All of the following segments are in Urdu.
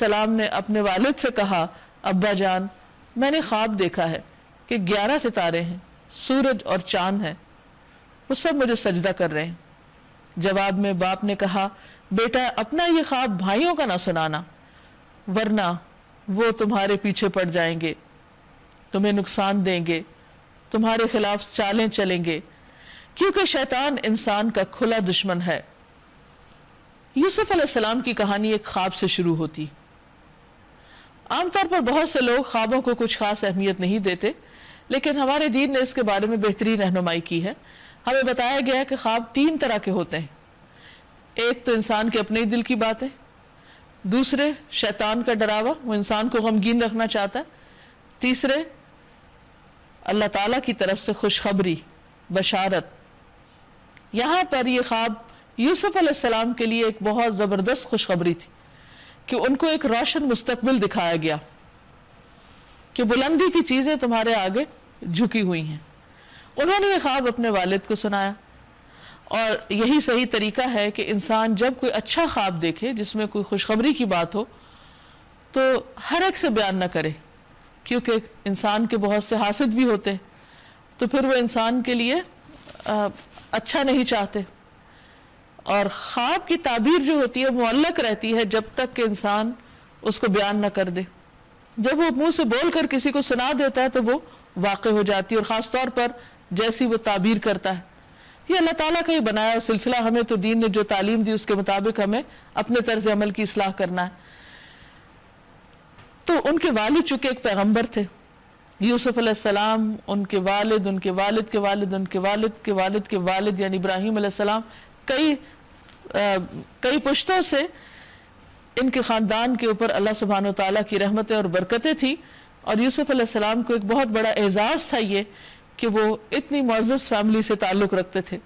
السلام نے اپنے والد سے کہا ابا جان میں نے خواب دیکھا ہے کہ 11 ستارے ہیں، سورج اور چاند ہیں، وہ سب مجھے سجدہ کر رہے ہیں۔ جواب میں باپ نے کہا بیٹا اپنا یہ خواب بھائیوں کا نہ سنانا، ورنہ وہ تمہارے پیچھے پڑ جائیں گے، تمہیں نقصان دیں گے، تمہارے خلاف چالیں چلیں گے، کیونکہ شیطان انسان کا کھلا دشمن ہے۔ یوسف علیہ السلام کی کہانی ایک خواب سے شروع ہوتی۔ عام طور پر بہت سے لوگ خوابوں کو کچھ خاص اہمیت نہیں دیتے، لیکن ہمارے دین نے اس کے بارے میں بہترین رہنمائی کی ہے۔ ہمیں بتایا گیا ہے کہ خواب 3 طرح کے ہوتے ہیں۔ ایک تو انسان کے اپنے دل کی باتیں، دوسرے شیطان کا ڈراوا، وہ انسان کو غمگین رکھنا چاہتا ہے، تیسرے اللہ تعالیٰ کی طرف سے خوشخبری، بشارت۔ یہاں پر یہ خواب یوسف علیہ السلام کے لیے ایک بہت زبردست خوشخبری تھی کہ ان کو ایک روشن مستقبل دکھایا گیا کہ بلندی کی چیزیں تمہارے آگے جھکی ہوئی ہیں۔ انہوں نے یہ خواب اپنے والد کو سنایا، اور یہی صحیح طریقہ ہے کہ انسان جب کوئی اچھا خواب دیکھے جس میں کوئی خوشخبری کی بات ہو تو ہر ایک سے بیان نہ کرے، کیونکہ انسان کے بہت سے حاسد بھی ہوتے ہیں، تو پھر وہ انسان کے لیے اچھا نہیں چاہتے۔ اور خواب کی تعبیر جو ہوتی ہے معلق رہتی ہے جب تک کہ انسان اس کو بیان نہ کر دے۔ جب وہ منہ سے بول کر کسی کو سنا دیتا ہے تو وہ واقع ہو جاتی ہے، اور خاص طور پر جیسی وہ تعبیر کرتا ہے۔ یہ اللہ تعالیٰ کا ہی بنایا سلسلہ، ہمیں تو دین نے جو تعلیم دی اس کے مطابق ہمیں اپنے طرز عمل کی اصلاح کرنا ہے۔ تو ان کے والد چونکہ ایک پیغمبر تھے، یوسف علیہ السلام، ان کے والد، ان کے والد کے والد، ان کے والد کے والد کے والد یعنی ابراہیم علیہ السلام، کئی پشتوں سے ان کے خاندان کے اوپر اللہ سبحانہ و تعالیٰ کی رحمتیں اور برکتیں تھی، اور یوسف علیہ السلام کو ایک بہت بڑا اعزاز تھا یہ کہ وہ اتنی معزز فیملی سے تعلق رکھتے تھے۔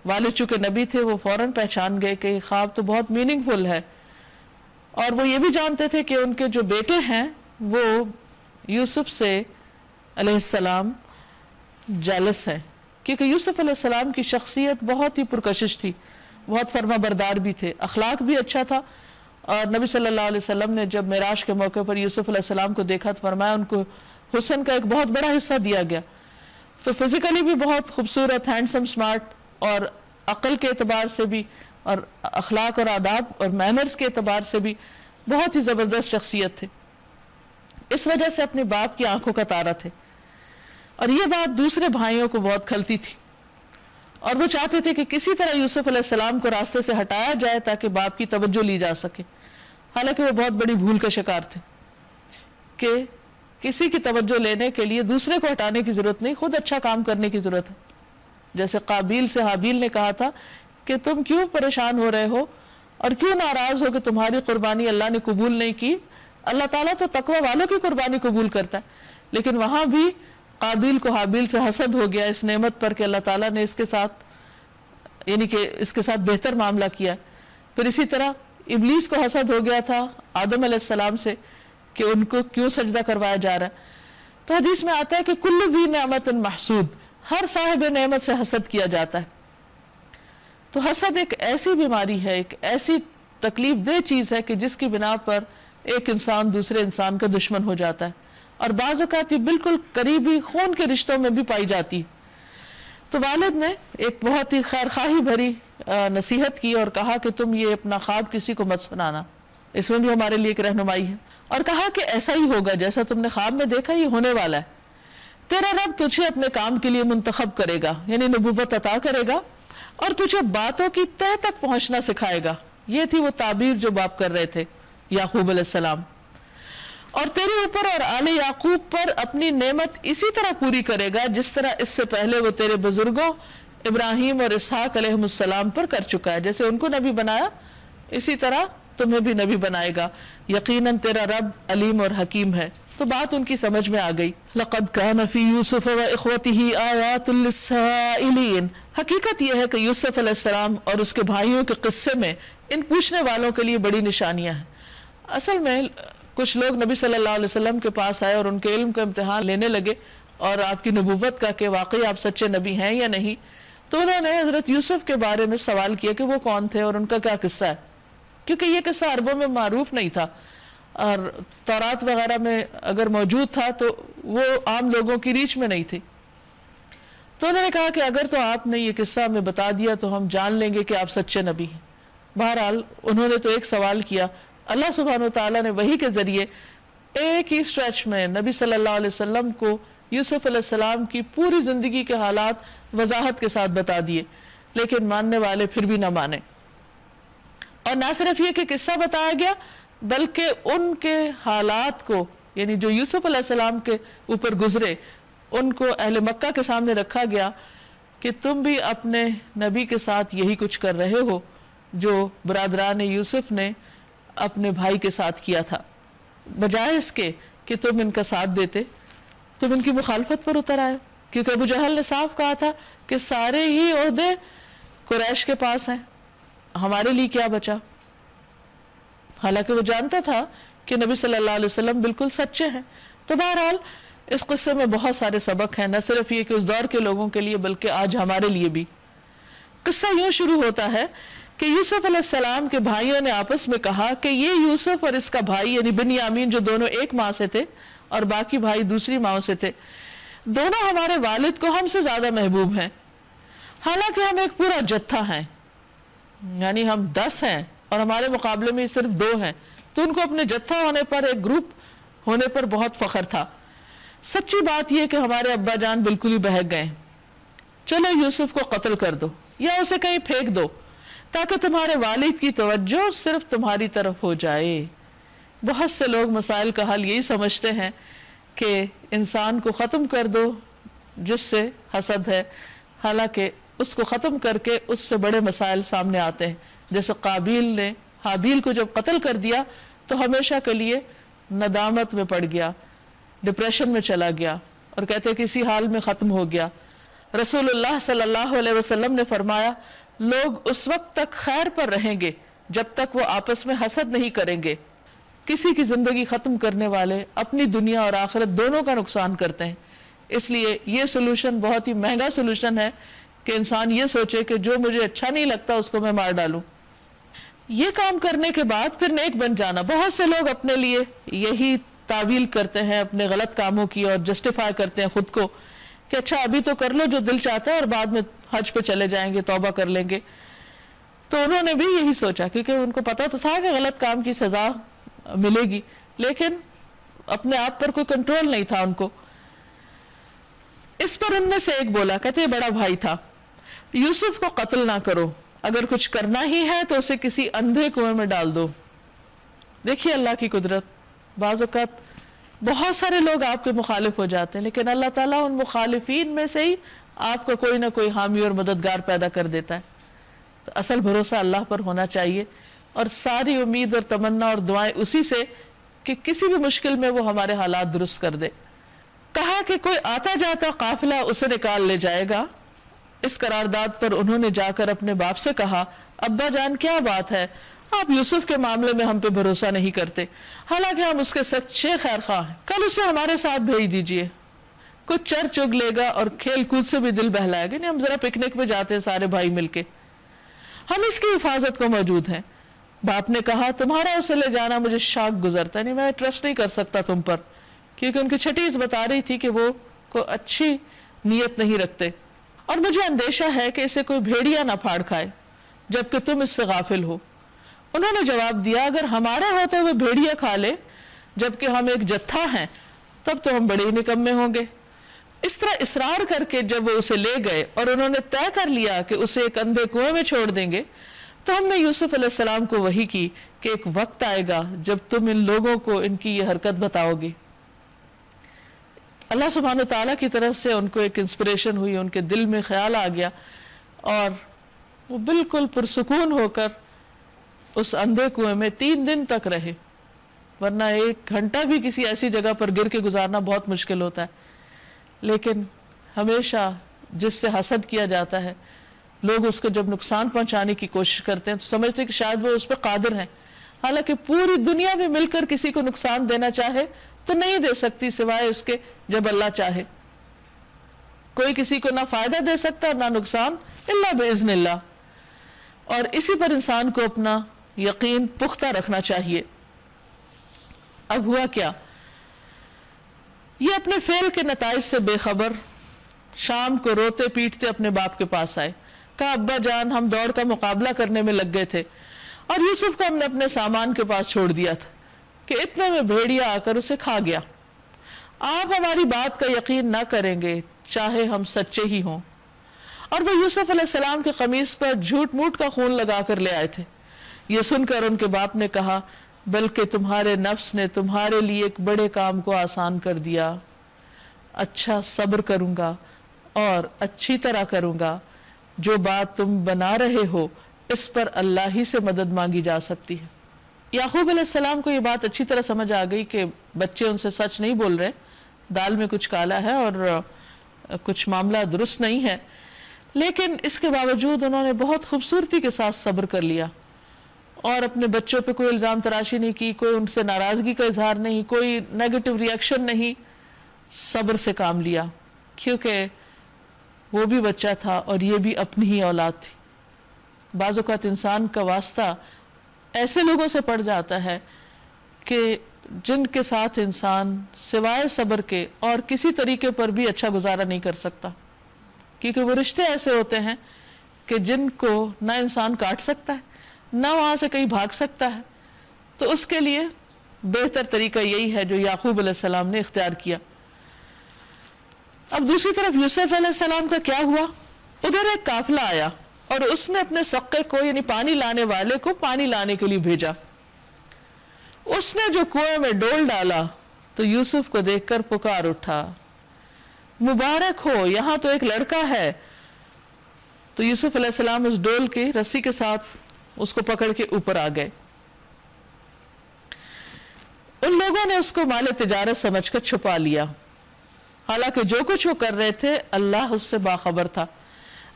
والد چونکہ نبی تھے، وہ فوراً پہچان گئے کہ یہ خواب تو بہت میننگ فل ہے، اور وہ یہ بھی جانتے تھے کہ ان کے جو بیٹے ہیں وہ یوسف سے علیہ السلام جالس ہیں، کیونکہ یوسف علیہ السلام کی شخصیت بہت ہی پرکشش تھی، بہت فرما بردار بھی تھے، اخلاق بھی اچھا تھا۔ اور نبی صلی اللہ علیہ وسلم نے جب معراج کے موقع پر یوسف علیہ السلام کو دیکھا تو فرمایا ان کو حسن کا ایک بہت بڑا حصہ دیا گیا۔ تو فزیکلی بھی بہت خوبصورت، ہینڈسم، سمارٹ، اور عقل کے اعتبار سے بھی، اور اخلاق اور آداب اور مینرز کے اعتبار سے بھی بہت ہی زبردست شخصیت تھے۔ اس وجہ سے اپنے باپ کی آنکھوں کا تارا تھے، اور یہ بات دوسرے بھائیوں کو بہت کھلتی تھی، اور وہ چاہتے تھے کہ کسی طرح یوسف علیہ السلام کو راستے سے ہٹایا جائے تاکہ باپ کی توجہ لی جا سکے۔ حالانکہ وہ بہت بڑی بھول کا شکار تھے کہ کسی کی توجہ لینے کے لیے دوسرے کو ہٹانے کی ضرورت نہیں، خود اچھا کام کرنے کی ضرورت ہے۔ جیسے قابیل سے حابیل نے کہا تھا کہ تم کیوں پریشان ہو رہے ہو اور کیوں ناراض ہو کہ تمہاری قربانی اللہ نے قبول نہیں کی؟ اللہ تعالیٰ تو تقوی والوں کی قربانی قبول کرتا ہے۔ لیکن وہاں بھی قابیل کو حابیل سے حسد ہو گیا اس نعمت پر کہ اللہ تعالیٰ نے اس کے ساتھ یعنی کہ اس کے ساتھ بہتر معاملہ کیا۔ پھر اسی طرح ابلیس کو حسد ہو گیا تھا آدم علیہ السلام سے کہ ان کو کیوں سجدہ کروایا جا رہا ہے۔ تو حدیث میں آتا ہے کہ کل ذی نعمت محسود، ہر صاحب نعمت سے حسد کیا جاتا ہے۔ تو حسد ایک ایسی بیماری ہے، ایک ایسی تکلیف دہ چیز ہے کہ جس کی بنا پر ایک انسان دوسرے انسان کا دشمن ہو جاتا ہے، اور بعض اوقات یہ بالکل قریبی خون کے رشتوں میں بھی پائی جاتی ہے۔ تو والد نے ایک بہت ہی خیر خواہی بھری نصیحت کی اور کہا کہ تم یہ اپنا خواب کسی کو مت سنانا، اس میں بھی ہمارے لیے ایک رہنمائی ہے، اور کہا کہ ایسا ہی ہوگا جیسا تم نے خواب میں دیکھا، یہ ہونے والا ہے۔ تیرا رب تجھے اپنے کام کے لیے منتخب کرے گا، یعنی نبوت عطا کرے گا، اور تجھے باتوں کی تہ تک پہنچنا سکھائے گا۔ یہ تھی وہ تعبیر جو باپ کر رہے تھے یعقوب علیہ السلام۔ اور تیرے اوپر اور آل یعقوب پر اپنی نعمت اسی طرح پوری کرے گا جس طرح اس سے پہلے وہ تیرے بزرگوں ابراہیم اور اسحاق علیہ السلام پر کر چکا ہے۔ جیسے ان کو نبی بنایا اسی طرح تمہیں بھی نبی بنائے گا، یقیناً تیرا رب علیم اور حکیم ہے۔ تو بات ان کی سمجھ میں آ گئی۔ لقد كان في يوسف واخوته آيات للسائلين، حقیقت یہ ہے کہ یوسف علیہ السلام اور اس کے بھائیوں کے قصے میں ان پوچھنے والوں کے لیے بڑی نشانیاں ہیں۔ اصل میں کچھ لوگ نبی صلی اللہ علیہ وسلم کے پاس آئے اور ان کے علم کا امتحان لینے لگے اور آپ کی نبوت کا کہ واقعی آپ سچے نبی ہیں یا نہیں، تو انہوں نے حضرت یوسف کے بارے میں سوال کیا کہ وہ کون تھے اور ان کا کیا قصہ ہے، کیونکہ یہ قصہ عربوں میں معروف نہیں تھا، اور تورات وغیرہ میں اگر موجود تھا تو وہ عام لوگوں کی ریچ میں نہیں تھی. تو انہوں نے کہا کہ اگر تو آپ نے یہ قصہ ہمیں بتا دیا تو ہم جان لیں گے کہ آپ سچے نبی ہیں. بہرحال انہوں نے تو ایک سوال کیا. اللہ سبحانہ وتعالیٰ نے وحی کے ذریعے ایک ہی سٹریچ میں نبی صلی اللہ علیہ وسلم کو یوسف علیہ السلام کی پوری زندگی کے حالات وضاحت کے ساتھ بتا دیے, لیکن ماننے والے پھر بھی نہ مانے. اور نہ صرف یہ کہ قصہ بتایا گیا بلکہ ان کے حالات کو, یعنی جو یوسف علیہ السلام کے اوپر گزرے, ان کو اہل مکہ کے سامنے رکھا گیا کہ تم بھی اپنے نبی کے ساتھ یہی کچھ کر رہے ہو جو برادران یوسف نے اپنے بھائی کے ساتھ کیا تھا. بجائے اس کے کہ تم ان کا ساتھ دیتے, تم ان کی مخالفت پر اتر آئے, کیونکہ ابو جہل نے صاف کہا تھا کہ سارے ہی عہدے قریش کے پاس ہیں, ہمارے لیے کیا بچا. حالانکہ وہ جانتا تھا کہ نبی صلی اللہ علیہ وسلم بالکل سچے ہیں. تو بہرحال اس قصے میں بہت سارے سبق ہیں, نہ صرف یہ کہ اس دور کے لوگوں کے لیے بلکہ آج ہمارے لیے بھی. قصہ یوں شروع ہوتا ہے کہ یوسف علیہ السلام کے بھائیوں نے آپس میں کہا کہ یہ یوسف اور اس کا بھائی یعنی بنیامین, جو دونوں ایک ماں سے تھے اور باقی بھائی دوسری ماں سے تھے, دونوں ہمارے والد کو ہم سے زیادہ محبوب ہیں. حالانکہ ہم ایک پورا جتھا ہیں, یعنی ہم 10 ہیں اور ہمارے مقابلے میں صرف 2 ہیں, تو ان کو اپنے جتھا ہونے پر, ایک گروپ ہونے پر بہت فخر تھا. سچی بات یہ کہ ہمارے ابا جان بالکل ہی بہک گئے. چلو یوسف کو قتل کر دو یا اسے کہیں پھینک دو تاکہ تمہارے والد کی توجہ صرف تمہاری طرف ہو جائے. بہت سے لوگ مسائل کا حل یہی سمجھتے ہیں کہ انسان کو ختم کر دو جس سے حسد ہے, حالانکہ اس کو ختم کر کے اس سے بڑے مسائل سامنے آتے ہیں. جیسے قابیل نے حابیل کو جب قتل کر دیا تو ہمیشہ کے لیے ندامت میں پڑ گیا, ڈپریشن میں چلا گیا اور کہتے کہ اسی حال میں ختم ہو گیا. رسول اللہ صلی اللہ علیہ وسلم نے فرمایا لوگ اس وقت تک خیر پر رہیں گے جب تک وہ آپس میں حسد نہیں کریں گے. کسی کی زندگی ختم کرنے والے اپنی دنیا اور آخرت دونوں کا نقصان کرتے ہیں. اس لیے یہ سولوشن بہت ہی مہنگا سولوشن ہے کہ انسان یہ سوچے کہ جو مجھے اچھا نہیں لگتا اس کو میں مار ڈالوں. یہ کام کرنے کے بعد پھر نیک بن جانا. بہت سے لوگ اپنے لیے یہی تعویل کرتے ہیں اپنے غلط کاموں کی اور جسٹیفائی کرتے ہیں خود کو کہ اچھا ابھی تو کر لو جو دل چاہتا ہے اور بعد میں حج پہ چلے جائیں گے, توبہ کر لیں گے. تو انہوں نے بھی یہی سوچا کیونکہ ان کو پتا تو تھا کہ غلط کام کی سزا ملے گی, لیکن اپنے آپ پر کوئی کنٹرول نہیں تھا ان کو. اس پر ان میں سے ایک بولا, کہتے یہ بڑا بھائی تھا, یوسف کو قتل نہ کرو, اگر کچھ کرنا ہی ہے تو اسے کسی اندھے کنویں میں ڈال دو. دیکھیے اللہ کی قدرت, بعض اوقات بہت سارے لوگ آپ کے مخالف ہو جاتے ہیں لیکن اللہ تعالیٰ ان مخالفین میں سے ہی آپ کا کوئی نہ کوئی حامی اور مددگار پیدا کر دیتا ہے. تو اصل بھروسہ اللہ پر ہونا چاہیے اور ساری امید اور تمنا اور دعائیں اسی سے کہ کسی بھی مشکل میں وہ ہمارے حالات درست کر دے. کہا کہ کوئی آتا جاتا قافلہ اسے نکال لے جائے گا. اس قرارداد پر انہوں نے جا کر اپنے باپ سے کہا ابا جان کیا بات ہے, آپ یوسف کے معاملے میں ہم پہ بھروسہ نہیں کرتے, حالانکہ ہم اس کے سچے خیر خواہ ہیں. کل اسے ہمارے ساتھ بھیج دیجئے, کچھ چر چگ لے گا اور کھیل کود سے بھی دل بہلائے گا. نہیں ہم ذرا پکنک پہ جاتے ہیں سارے بھائی مل کے, ہم اس کی حفاظت کو موجود ہیں. باپ نے کہا تمہارا اسے لے جانا مجھے شاک گزرتا ہے, نہیں میں ٹرسٹ نہیں کر سکتا تم پر, کیونکہ ان کی چھٹی اس بتا رہی تھی کہ وہ کوئی اچھی نیت نہیں رکھتے, اور مجھے اندیشہ ہے کہ اسے کوئی بھیڑیا نہ پھاڑ کھائے جبکہ تم اس سے غافل ہو. انہوں نے جواب دیا اگر ہمارے ہوتے ہوئے بھیڑیا کھا لے جبکہ ہم ایک جتھا ہیں تب تو ہم بڑے ہی نکمے ہوں گے. اس طرح اصرار کر کے جب وہ اسے لے گئے اور انہوں نے طے کر لیا کہ اسے ایک اندھے کنویں میں چھوڑ دیں گے, تو ہم نے یوسف علیہ السلام کو وحی کی کہ ایک وقت آئے گا جب تم ان لوگوں کو ان کی یہ حرکت بتاؤ گے. اللہ سبحانہ تعالیٰ کی طرف سے ان کو ایک انسپریشن ہوئی, ان کے دل میں خیال آ گیا اور وہ بالکل پرسکون ہو کر اس اندھے کنویں میں 3 دن تک رہے, ورنہ 1 گھنٹہ بھی کسی ایسی جگہ پر گر کے گزارنا بہت مشکل ہوتا ہے. لیکن ہمیشہ جس سے حسد کیا جاتا ہے لوگ اس کو جب نقصان پہنچانے کی کوشش کرتے ہیں تو سمجھتے ہیں کہ شاید وہ اس پہ قادر ہیں, حالانکہ پوری دنیا بھی مل کر کسی کو نقصان دینا چاہے تو نہیں دے سکتی سوائے اس کے جب اللہ چاہے. کوئی کسی کو نہ فائدہ دے سکتا اور نہ نقصان الا باذن اللہ, اور اسی پر انسان کو اپنا یقین پختہ رکھنا چاہیے. اب ہوا کیا؟ یہ اپنے فعل کے نتائج سے بے خبر شام کو روتے پیٹتے اپنے باپ کے پاس آئے. کہا ابا جان ہم دوڑ کا مقابلہ کرنے میں لگ گئے تھے اور یوسف کو ہم نے اپنے سامان کے پاس چھوڑ دیا تھا کہ اتنے میں بھیڑیا آ کر اسے کھا گیا. آپ ہماری بات کا یقین نہ کریں گے چاہے ہم سچے ہی ہوں. اور وہ یوسف علیہ السلام کے قمیص پر جھوٹ موٹ کا خون لگا کر لے آئے تھے. یہ سن کر ان کے باپ نے کہا بلکہ تمہارے نفس نے تمہارے لیے ایک بڑے کام کو آسان کر دیا. اچھا صبر کروں گا اور اچھی طرح کروں گا. جو بات تم بنا رہے ہو اس پر اللہ ہی سے مدد مانگی جا سکتی ہے. یعقوب علیہ السلام کو یہ بات اچھی طرح سمجھ آ گئی کہ بچے ان سے سچ نہیں بول رہے, دال میں کچھ کالا ہے اور کچھ معاملہ درست نہیں ہے. لیکن اس کے باوجود انہوں نے بہت خوبصورتی کے ساتھ صبر کر لیا اور اپنے بچوں پہ کوئی الزام تراشی نہیں کی, کوئی ان سے ناراضگی کا اظہار نہیں, کوئی نیگیٹو ریئیکشن نہیں. صبر سے کام لیا کیونکہ وہ بھی بچہ تھا اور یہ بھی اپنی ہی اولاد تھی. بعض اوقات انسان کا واسطہ ایسے لوگوں سے پڑ جاتا ہے کہ جن کے ساتھ انسان سوائے صبر کے اور کسی طریقے پر بھی اچھا گزارا نہیں کر سکتا, کیونکہ وہ رشتے ایسے ہوتے ہیں کہ جن کو نہ انسان کاٹ سکتا ہے نہ وہاں سے کہیں بھاگ سکتا ہے. تو اس کے لیے بہتر طریقہ یہی ہے جو یعقوب علیہ السلام نے اختیار کیا. اب دوسری طرف یوسف علیہ السلام کا کیا ہوا؟ ادھر ایک قافلہ آیا اور اس نے اپنے سقے کو یعنی پانی لانے والے کو پانی لانے کے لیے بھیجا. اس نے جو کنویں میں ڈول ڈالا تو یوسف کو دیکھ کر پکار اٹھا مبارک ہو یہاں تو ایک لڑکا ہے. تو یوسف علیہ السلام اس ڈول کی رسی کے ساتھ اس کو پکڑ کے اوپر آ گئے. ان لوگوں نے اس کو مال تجارت سمجھ کر چھپا لیا, حالانکہ جو کچھ وہ کر رہے تھے اللہ اس سے باخبر تھا.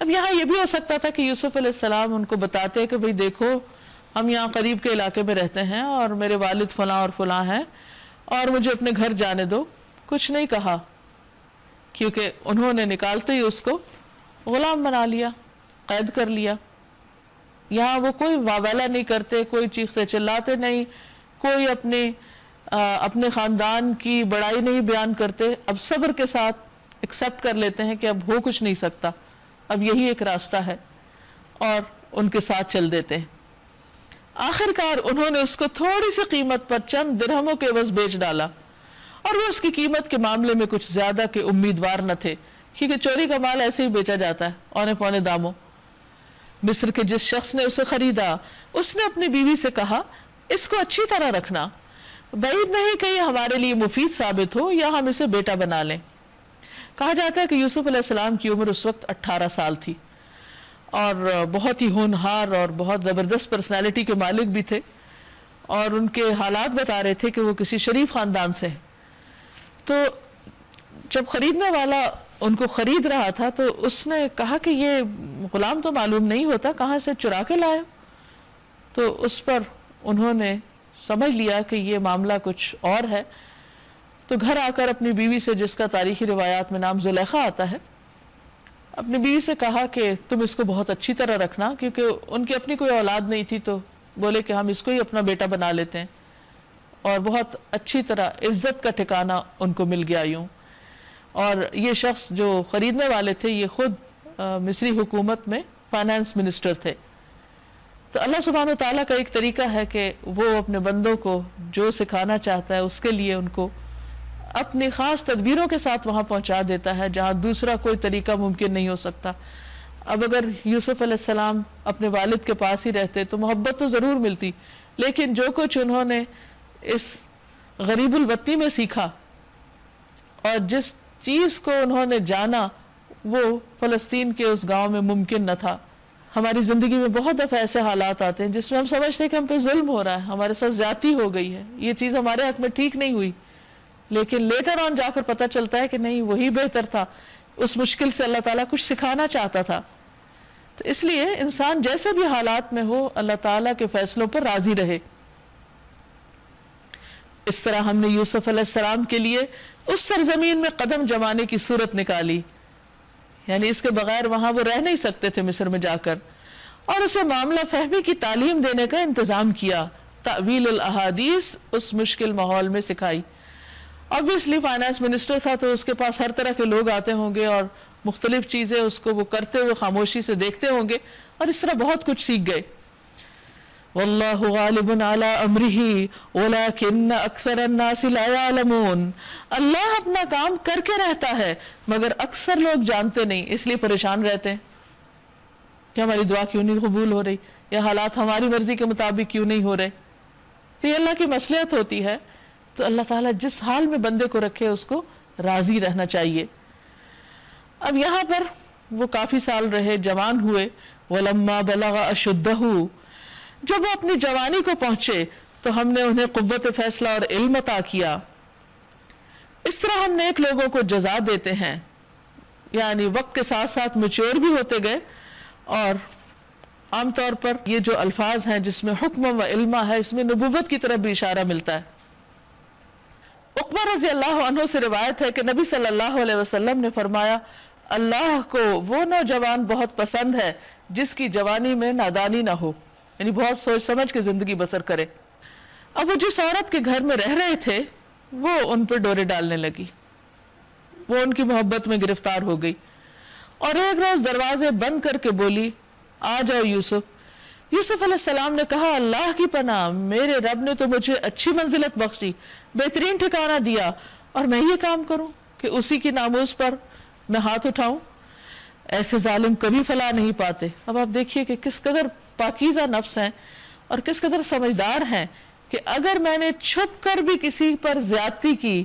اب یہاں یہ بھی ہو سکتا تھا کہ یوسف علیہ السلام ان کو بتاتے ہیں کہ بھئی دیکھو ہم یہاں قریب کے علاقے میں رہتے ہیں اور میرے والد فلاں اور فلاں ہیں اور مجھے اپنے گھر جانے دو. کچھ نہیں کہا کیونکہ انہوں نے نکالتے ہی اس کو غلام بنا لیا, قید کر لیا. یہاں وہ کوئی واویلا نہیں کرتے, کوئی چیختے چلاتے نہیں, کوئی اپنے خاندان کی بڑائی نہیں بیان کرتے. اب صبر کے ساتھ ایکسپٹ کر لیتے ہیں کہ اب ہو کچھ نہیں سکتا, اب یہی ایک راستہ ہے اور ان کے ساتھ چل دیتے ہیں. آخر کار انہوں نے اس کو تھوڑی سی قیمت پر چند درہموں کے عوض بیچ ڈالا اور وہ اس کی قیمت کے معاملے میں کچھ زیادہ کے امیدوار نہ تھے, کیونکہ چوری کا مال ایسے ہی بیچا جاتا ہے اونے پونے داموں. مصر کے جس شخص نے اسے خریدا اس نے اپنی بیوی سے کہا اس کو اچھی طرح رکھنا, بعید نہیں کہ یہ ہمارے لیے مفید ثابت ہو یا ہم اسے بیٹا بنا لیں. کہا جاتا ہے کہ یوسف علیہ السلام کی عمر اس وقت 18 سال تھی اور بہت ہی ہونہار اور بہت زبردست پرسنالٹی کے مالک بھی تھے, اور ان کے حالات بتا رہے تھے کہ وہ کسی شریف خاندان سے ہیں. تو جب خریدنے والا ان کو خرید رہا تھا تو اس نے کہا کہ یہ غلام تو معلوم نہیں ہوتا, کہاں سے چرا کے لائے. تو اس پر انہوں نے سمجھ لیا کہ یہ معاملہ کچھ اور ہے. تو گھر آ کر اپنی بیوی سے, جس کا تاریخی روایات میں نام زلیخا آتا ہے, اپنی بیوی سے کہا کہ تم اس کو بہت اچھی طرح رکھنا, کیونکہ ان کی اپنی کوئی اولاد نہیں تھی. تو بولے کہ ہم اس کو ہی اپنا بیٹا بنا لیتے ہیں, اور بہت اچھی طرح عزت کا ٹھکانہ ان کو مل گیا یوں. اور یہ شخص جو خریدنے والے تھے یہ خود مصری حکومت میں فائنانس منسٹر تھے. تو اللہ سبحانہ و تعالیٰ کا ایک طریقہ ہے کہ وہ اپنے بندوں کو جو سکھانا چاہتا ہے اس کے لیے ان کو اپنی خاص تدبیروں کے ساتھ وہاں پہنچا دیتا ہے جہاں دوسرا کوئی طریقہ ممکن نہیں ہو سکتا. اب اگر یوسف علیہ السلام اپنے والد کے پاس ہی رہتے تو محبت تو ضرور ملتی, لیکن جو کچھ انہوں نے اس غریب الوطنی میں سیکھا اور جس چیز کو انہوں نے جانا وہ فلسطین کے اس گاؤں میں ممکن نہ تھا. ہماری زندگی میں بہت دفعہ ایسے حالات آتے ہیں جس میں ہم سمجھتے ہیں کہ ہم پہ ظلم ہو رہا ہے, ہمارے ساتھ زیادتی ہو گئی ہے, یہ چیز ہمارے حق میں ٹھیک نہیں ہوئی, لیکن لیٹر آن جا کر پتہ چلتا ہے کہ نہیں وہی بہتر تھا, اس مشکل سے اللہ تعالیٰ کچھ سکھانا چاہتا تھا. تو اس لیے انسان جیسے بھی حالات میں ہو اللہ تعالیٰ کے فیصلوں پر راضی رہے. اس طرح ہم نے یوسف علیہ السلام کے لیے اس سرزمین میں قدم جمانے کی صورت نکالی, یعنی اس کے بغیر وہاں وہ رہ نہیں سکتے تھے مصر میں جا کر, اور اسے معاملہ فہمی کی تعلیم دینے کا انتظام کیا تعویل الاحادیث اس مشکل ماحول میں سکھائی. obviously فائنانس منسٹر تھا تو اس کے پاس ہر طرح کے لوگ آتے ہوں گے اور مختلف چیزیں اس کو وہ کرتے ہوئے خاموشی سے دیکھتے ہوں گے اور اس طرح بہت کچھ سیکھ گئے. واللہ غالب علی امرہ ولکن اکثر الناس لا یعلمون. اللہ اپنا کام کر کے رہتا ہے مگر اکثر لوگ جانتے نہیں، اس لیے پریشان رہتے ہیں کہ ہماری دعا کیوں نہیں قبول ہو رہی یا حالات ہماری مرضی کے مطابق کیوں نہیں ہو رہے. تو یہ اللہ کی مصلحت ہوتی ہے، تو اللہ تعالیٰ جس حال میں بندے کو رکھے اس کو راضی رہنا چاہیے. اب یہاں پر وہ کافی سال رہے، جوان ہوئے. وَلَمَّا بَلَغَ أَشُدَّهُ، جب وہ اپنی جوانی کو پہنچے تو ہم نے انہیں قوت فیصلہ اور علم عطا کیا. اس طرح ہم نیک لوگوں کو جزا دیتے ہیں، یعنی وقت کے ساتھ ساتھ میچور بھی ہوتے گئے. اور عام طور پر یہ جو الفاظ ہیں جس میں حکم و علم ہے، اس میں نبوت کی طرف بھی اشارہ ملتا ہے. عقبہ رضی اللہ عنہ سے روایت ہے کہ نبی صلی اللہ علیہ وسلم نے فرمایا، اللہ کو وہ نوجوان بہت پسند ہے جس کی جوانی میں نادانی نہ ہو، یعنی بہت سوچ سمجھ کے زندگی بسر کرے. اب وہ جس عورت کے گھر میں رہ رہے تھے وہ ان پہ ڈورے ڈالنے لگی، وہ ان کی محبت میں گرفتار ہو گئی اور ایک روز دروازے بند کر کے بولی، آ جاؤ یوسف. یوسف علیہ السلام نے کہا، اللہ کی پناہ، میرے رب نے تو مجھے اچھی منزلت بخشی، بہترین ٹھکانہ دیا، اور میں یہ کام کروں کہ اسی کی ناموس پر میں ہاتھ اٹھاؤں؟ ایسے ظالم کبھی فلاح نہیں پاتے. اب آپ دیکھیے کہ کس قدر پاکیزہ نفس ہیں اور کس قدر سمجھدار ہیں کہ اگر میں نے چھپ کر بھی کسی پر زیادتی کی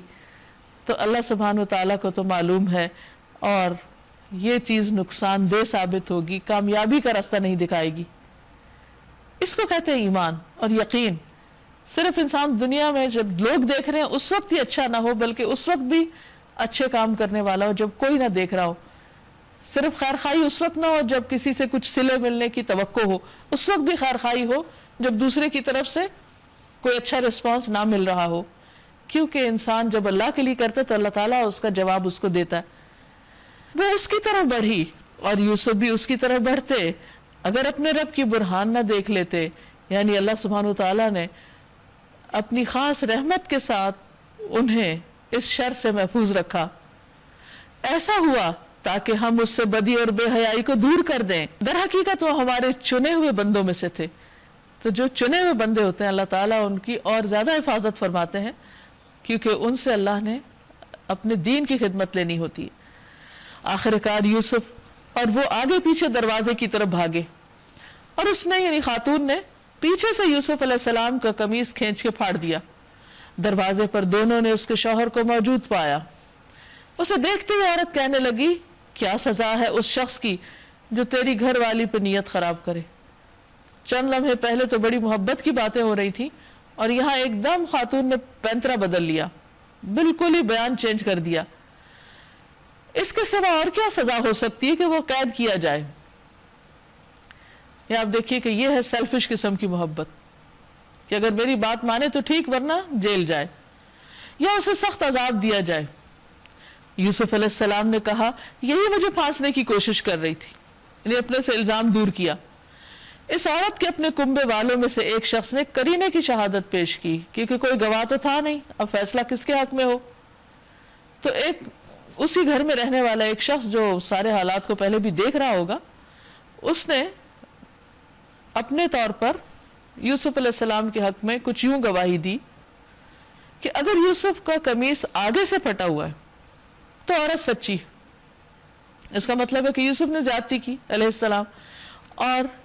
تو اللہ سبحانہ وتعالیٰ کو تو معلوم ہے اور یہ چیز نقصان دہ ثابت ہوگی، کامیابی کا راستہ نہیں دکھائے گی. اس کو کہتے ہیں ایمان اور یقین. صرف انسان دنیا میں جب لوگ دیکھ رہے ہیں اس وقت ہی اچھا نہ ہو، بلکہ اس وقت بھی اچھے کام کرنے والا ہو جب کوئی نہ دیکھ رہا ہو. صرف خیرخواہی اس وقت نہ ہو جب کسی سے کچھ صلے ملنے کی توقع ہو، اس وقت بھی خیرخواہی ہو جب دوسرے کی طرف سے کوئی اچھا رسپانس نہ مل رہا ہو. کیونکہ انسان جب اللہ کے لیے کرتا تو اللہ تعالیٰ اس کا جواب اس کو دیتا ہے. وہ اس کی طرف بڑھی اور یوسف بھی اس کی طرف بڑھتے اگر اپنے رب کی برہان نہ دیکھ لیتے. یعنی اللہ سبحانہ وتعالیٰ نے اپنی خاص رحمت کے ساتھ انہیں اس شر سے محفوظ رکھا. ایسا ہوا تاکہ ہم اس سے بدی اور بے حیائی کو دور کر دیں. در حقیقت وہ ہمارے چنے ہوئے بندوں میں سے تھے. تو جو چنے ہوئے بندے ہوتے ہیں اللہ تعالیٰ ان کی اور زیادہ حفاظت فرماتے ہیں کیونکہ ان سے اللہ نے اپنے دین کی خدمت لینی ہوتی ہے. آخر کار یوسف اور وہ آگے پیچھے دروازے کی طرف بھاگے اور اس نے یعنی خاتون نے پیچھے سے یوسف علیہ السلام کا قمیص کھینچ کے پھاڑ دیا. دروازے پر دونوں نے اس کے شوہر کو موجود پایا. اسے دیکھتے ہی عورت کہنے لگی، کیا سزا ہے اس شخص کی جو تیری گھر والی پہ نیت خراب کرے. چند لمحے پہلے تو بڑی محبت کی باتیں ہو رہی تھی اور یہاں ایک دم خاتون نے پینترا بدل لیا، بالکل ہی بیان چینج کر دیا. اس کے سوا اور کیا سزا ہو سکتی ہے کہ وہ قید کیا جائے. یا آپ دیکھیے کہ یہ ہے سیلفش قسم کی محبت کہ اگر میری بات مانے تو ٹھیک ورنہ جیل جائے یا اسے سخت عذاب دیا جائے. یوسف علیہ السلام نے کہا، یہی مجھے پھانسنے کی کوشش کر رہی تھی، یعنی اپنے سے الزام دور کیا. اس عورت کے اپنے کنبے والوں میں سے ایک شخص نے کرینے کی شہادت پیش کی کیونکہ کوئی گواہ تو تھا نہیں، اب فیصلہ کس کے حق میں ہو. تو ایک اسی گھر میں رہنے والا ایک شخص جو سارے حالات کو پہلے بھی دیکھ رہا ہوگا، اس نے اپنے طور پر یوسف علیہ السلام کے حق میں کچھ یوں گواہی دی کہ اگر یوسف کا قمیص آگے سے پھٹا ہوا ہے تو عورت سچی، اس کا مطلب ہے کہ یوسف نے زیادتی کی علیہ السلام، اور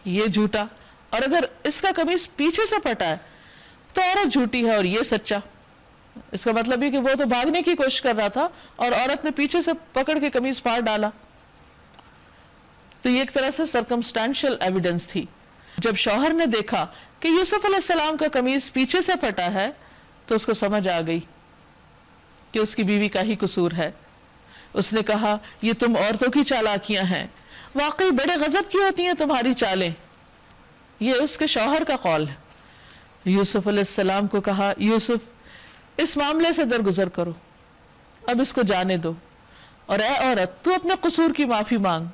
یہ جھوٹا. اور اگر اس کا قمیص پیچھے سے پھٹا ہے تو عورت جھوٹی ہے اور یہ سچا. اس کا مطلب ہے کہ وہ تو بھاگنے کی کوشش کر رہا تھا اور عورت نے پیچھے سے پکڑ کے قمیص پھاڑ ڈالا. تو یہ ایک طرح سے سرکمسٹانشل ایویڈنس تھی. جب شوہر نے دیکھا کہ یوسف علیہ السلام کا قمیص پیچھے سے پھٹا ہے تو اس کو سمجھ آ گئی کہ اس کی بیوی کا ہی قصور ہے. اس نے کہا، یہ تم عورتوں کی چالاکیاں ہیں، واقعی بڑے غضب کی ہوتی ہیں تمہاری چالیں. یہ اس کے شوہر کا قول ہے. یوسف علیہ السلام کو کہا، یوسف اس معاملے سے درگزر کرو، اب اس کو جانے دو، اور اے عورت تو اپنے قصور کی معافی مانگ،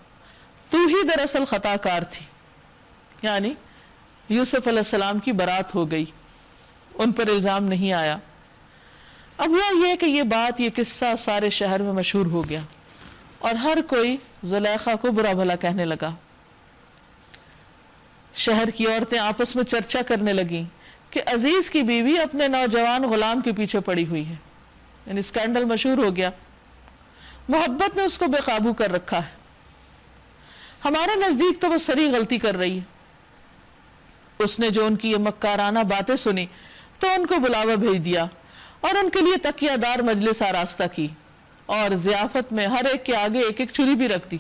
تو ہی دراصل خطا کار تھی. یعنی یوسف علیہ السلام کی برات ہو گئی، ان پر الزام نہیں آیا۔ اب ہوا یہ کہ یہ بات، یہ قصہ سارے شہر میں مشہور ہو گیا اور ہر کوئی زلیخا کو برا بھلا کہنے لگا۔ شہر کی عورتیں آپس میں چرچا کرنے لگیں کہ عزیز کی بیوی اپنے نوجوان غلام کے پیچھے پڑی ہوئی ہے، یعنی اسکینڈل مشہور ہو گیا، محبت نے اس کو بے قابو کر رکھا ہے، ہمارے نزدیک تو وہ سری غلطی کر رہی ہے۔ اس نے جو ان کی یہ مکارانہ باتیں سنی تو ان کو بلاوا بھیج دیا اور ان کے لیے تکیہ دار مجلس آراستہ کی اور ضیافت میں ہر ایک کے آگے ایک ایک چھری بھی رکھ دی۔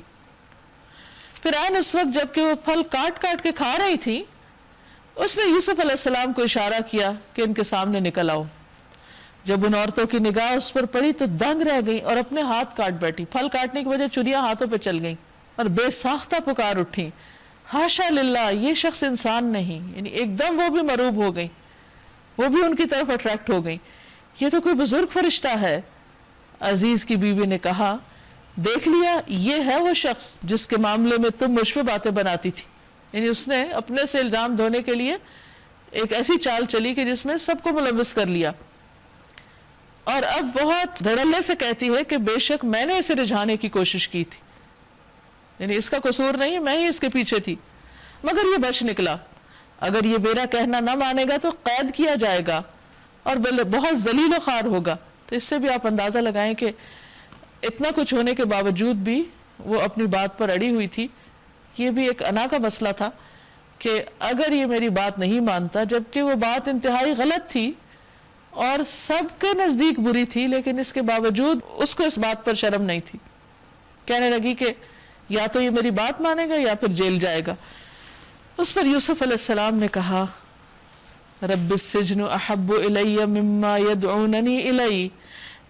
پھر عین اس وقت جب کہ وہ پھل کاٹ کاٹ کے کھا رہی تھی، اس نے یوسف علیہ السلام کو اشارہ کیا کہ ان کے سامنے نکل آؤ۔ جب ان عورتوں کی نگاہ اس پر پڑی تو دنگ رہ گئی اور اپنے ہاتھ کاٹ بیٹھی، پھل کاٹنے کی وجہ چریاں ہاتھوں پہ چل گئیں اور بے ساختہ پکار اٹھی، ہاشا للہ، یہ شخص انسان نہیں، یعنی ایک دم وہ بھی مروب ہو گئی، وہ بھی ان کی طرف اٹریکٹ ہو گئی، یہ تو کوئی بزرگ فرشتہ ہے۔ عزیز کی بیوی نے کہا، دیکھ لیا، یہ ہے وہ شخص جس کے معاملے میں تم مجھ پہ باتیں بناتی تھی، یعنی اس نے اپنے سے الزام دھونے کے لیے ایک ایسی چال چلی کہ جس میں سب کو ملوث کر لیا، اور اب بہت دھڑلے سے کہتی ہے کہ بے شک میں نے اسے رجھانے کی کوشش کی تھی، یعنی اس کا قصور نہیں، میں ہی اس کے پیچھے تھی، مگر یہ بچ نکلا، اگر یہ میرا کہنا نہ مانے گا تو قید کیا جائے گا اور بہت ذلیل و خوار ہوگا۔ تو اس سے بھی آپ اندازہ لگائیں کہ اتنا کچھ ہونے کے باوجود بھی وہ اپنی بات پر اڑی ہوئی تھی۔ یہ بھی ایک انا کا مسئلہ تھا کہ اگر یہ میری بات نہیں مانتا، جبکہ وہ بات انتہائی غلط تھی اور سب کے نزدیک بری تھی، لیکن اس کے باوجود اس کو اس بات پر شرم نہیں تھی، کہنے لگی کہ یا تو یہ میری بات مانے گا یا پھر جیل جائے گا۔ اس پر یوسف علیہ السلام نے کہا، رب السجن احب الی مما یدعوننی الی،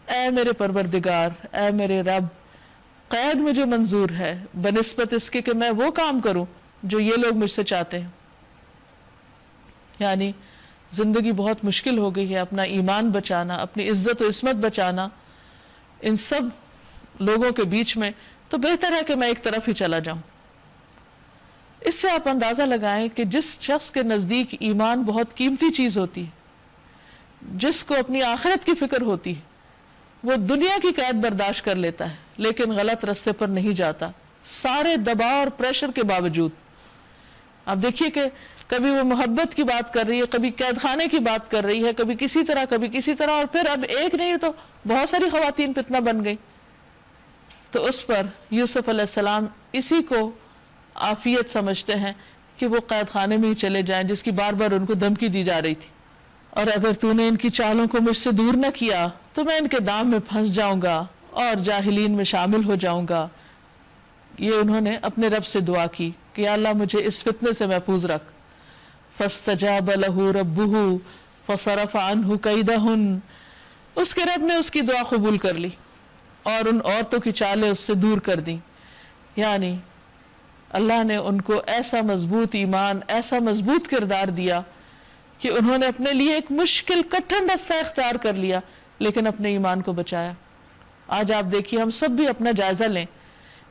اے میرے پروردگار، اے میرے رب، قید مجھے منظور ہے بنسبت اس کے کہ میں وہ کام کروں جو یہ لوگ مجھ سے چاہتے ہیں۔ یعنی زندگی بہت مشکل ہو گئی ہے، اپنا ایمان بچانا، اپنی عزت و عصمت بچانا ان سب لوگوں کے بیچ میں، تو بہتر ہے کہ میں ایک طرف ہی چلا جاؤں۔ اس سے آپ اندازہ لگائیں کہ جس شخص کے نزدیک ایمان بہت قیمتی چیز ہوتی ہے، جس کو اپنی آخرت کی فکر ہوتی ہے، وہ دنیا کی قید برداشت کر لیتا ہے لیکن غلط راستے پر نہیں جاتا، سارے دباؤ اور پریشر کے باوجود۔ آپ دیکھیے کہ کبھی وہ محبت کی بات کر رہی ہے، کبھی قید خانے کی بات کر رہی ہے، کبھی کسی طرح، اور پھر اب ایک نہیں تو بہت ساری خواتین فتنہ بن گئی۔ تو اس پر یوسف علیہ السلام اسی کو عافیت سمجھتے ہیں کہ وہ قید خانے میں ہی چلے جائیں، جس کی بار بار ان کو دھمکی دی جا رہی تھی، اور اگر تو نے ان کی چالوں کو مجھ سے دور نہ کیا تو میں ان کے دام میں پھنس جاؤں گا اور جاہلین میں شامل ہو جاؤں گا۔ یہ انہوں نے اپنے رب سے دعا کی کہ یا اللہ مجھے اس فتنے سے محفوظ رکھ۔ فاستجاب له ربه فصرف عنه كيدهن، اس کے رب نے اس کی دعا قبول کر لی اور ان عورتوں کی چالیں اس سے دور کر دیں، یعنی اللہ نے ان کو ایسا مضبوط ایمان، ایسا مضبوط کردار دیا کہ انہوں نے اپنے لیے ایک مشکل کٹھن رستہ اختیار کر لیا لیکن اپنے ایمان کو بچایا۔ آج آپ دیکھیے، ہم سب بھی اپنا جائزہ لیں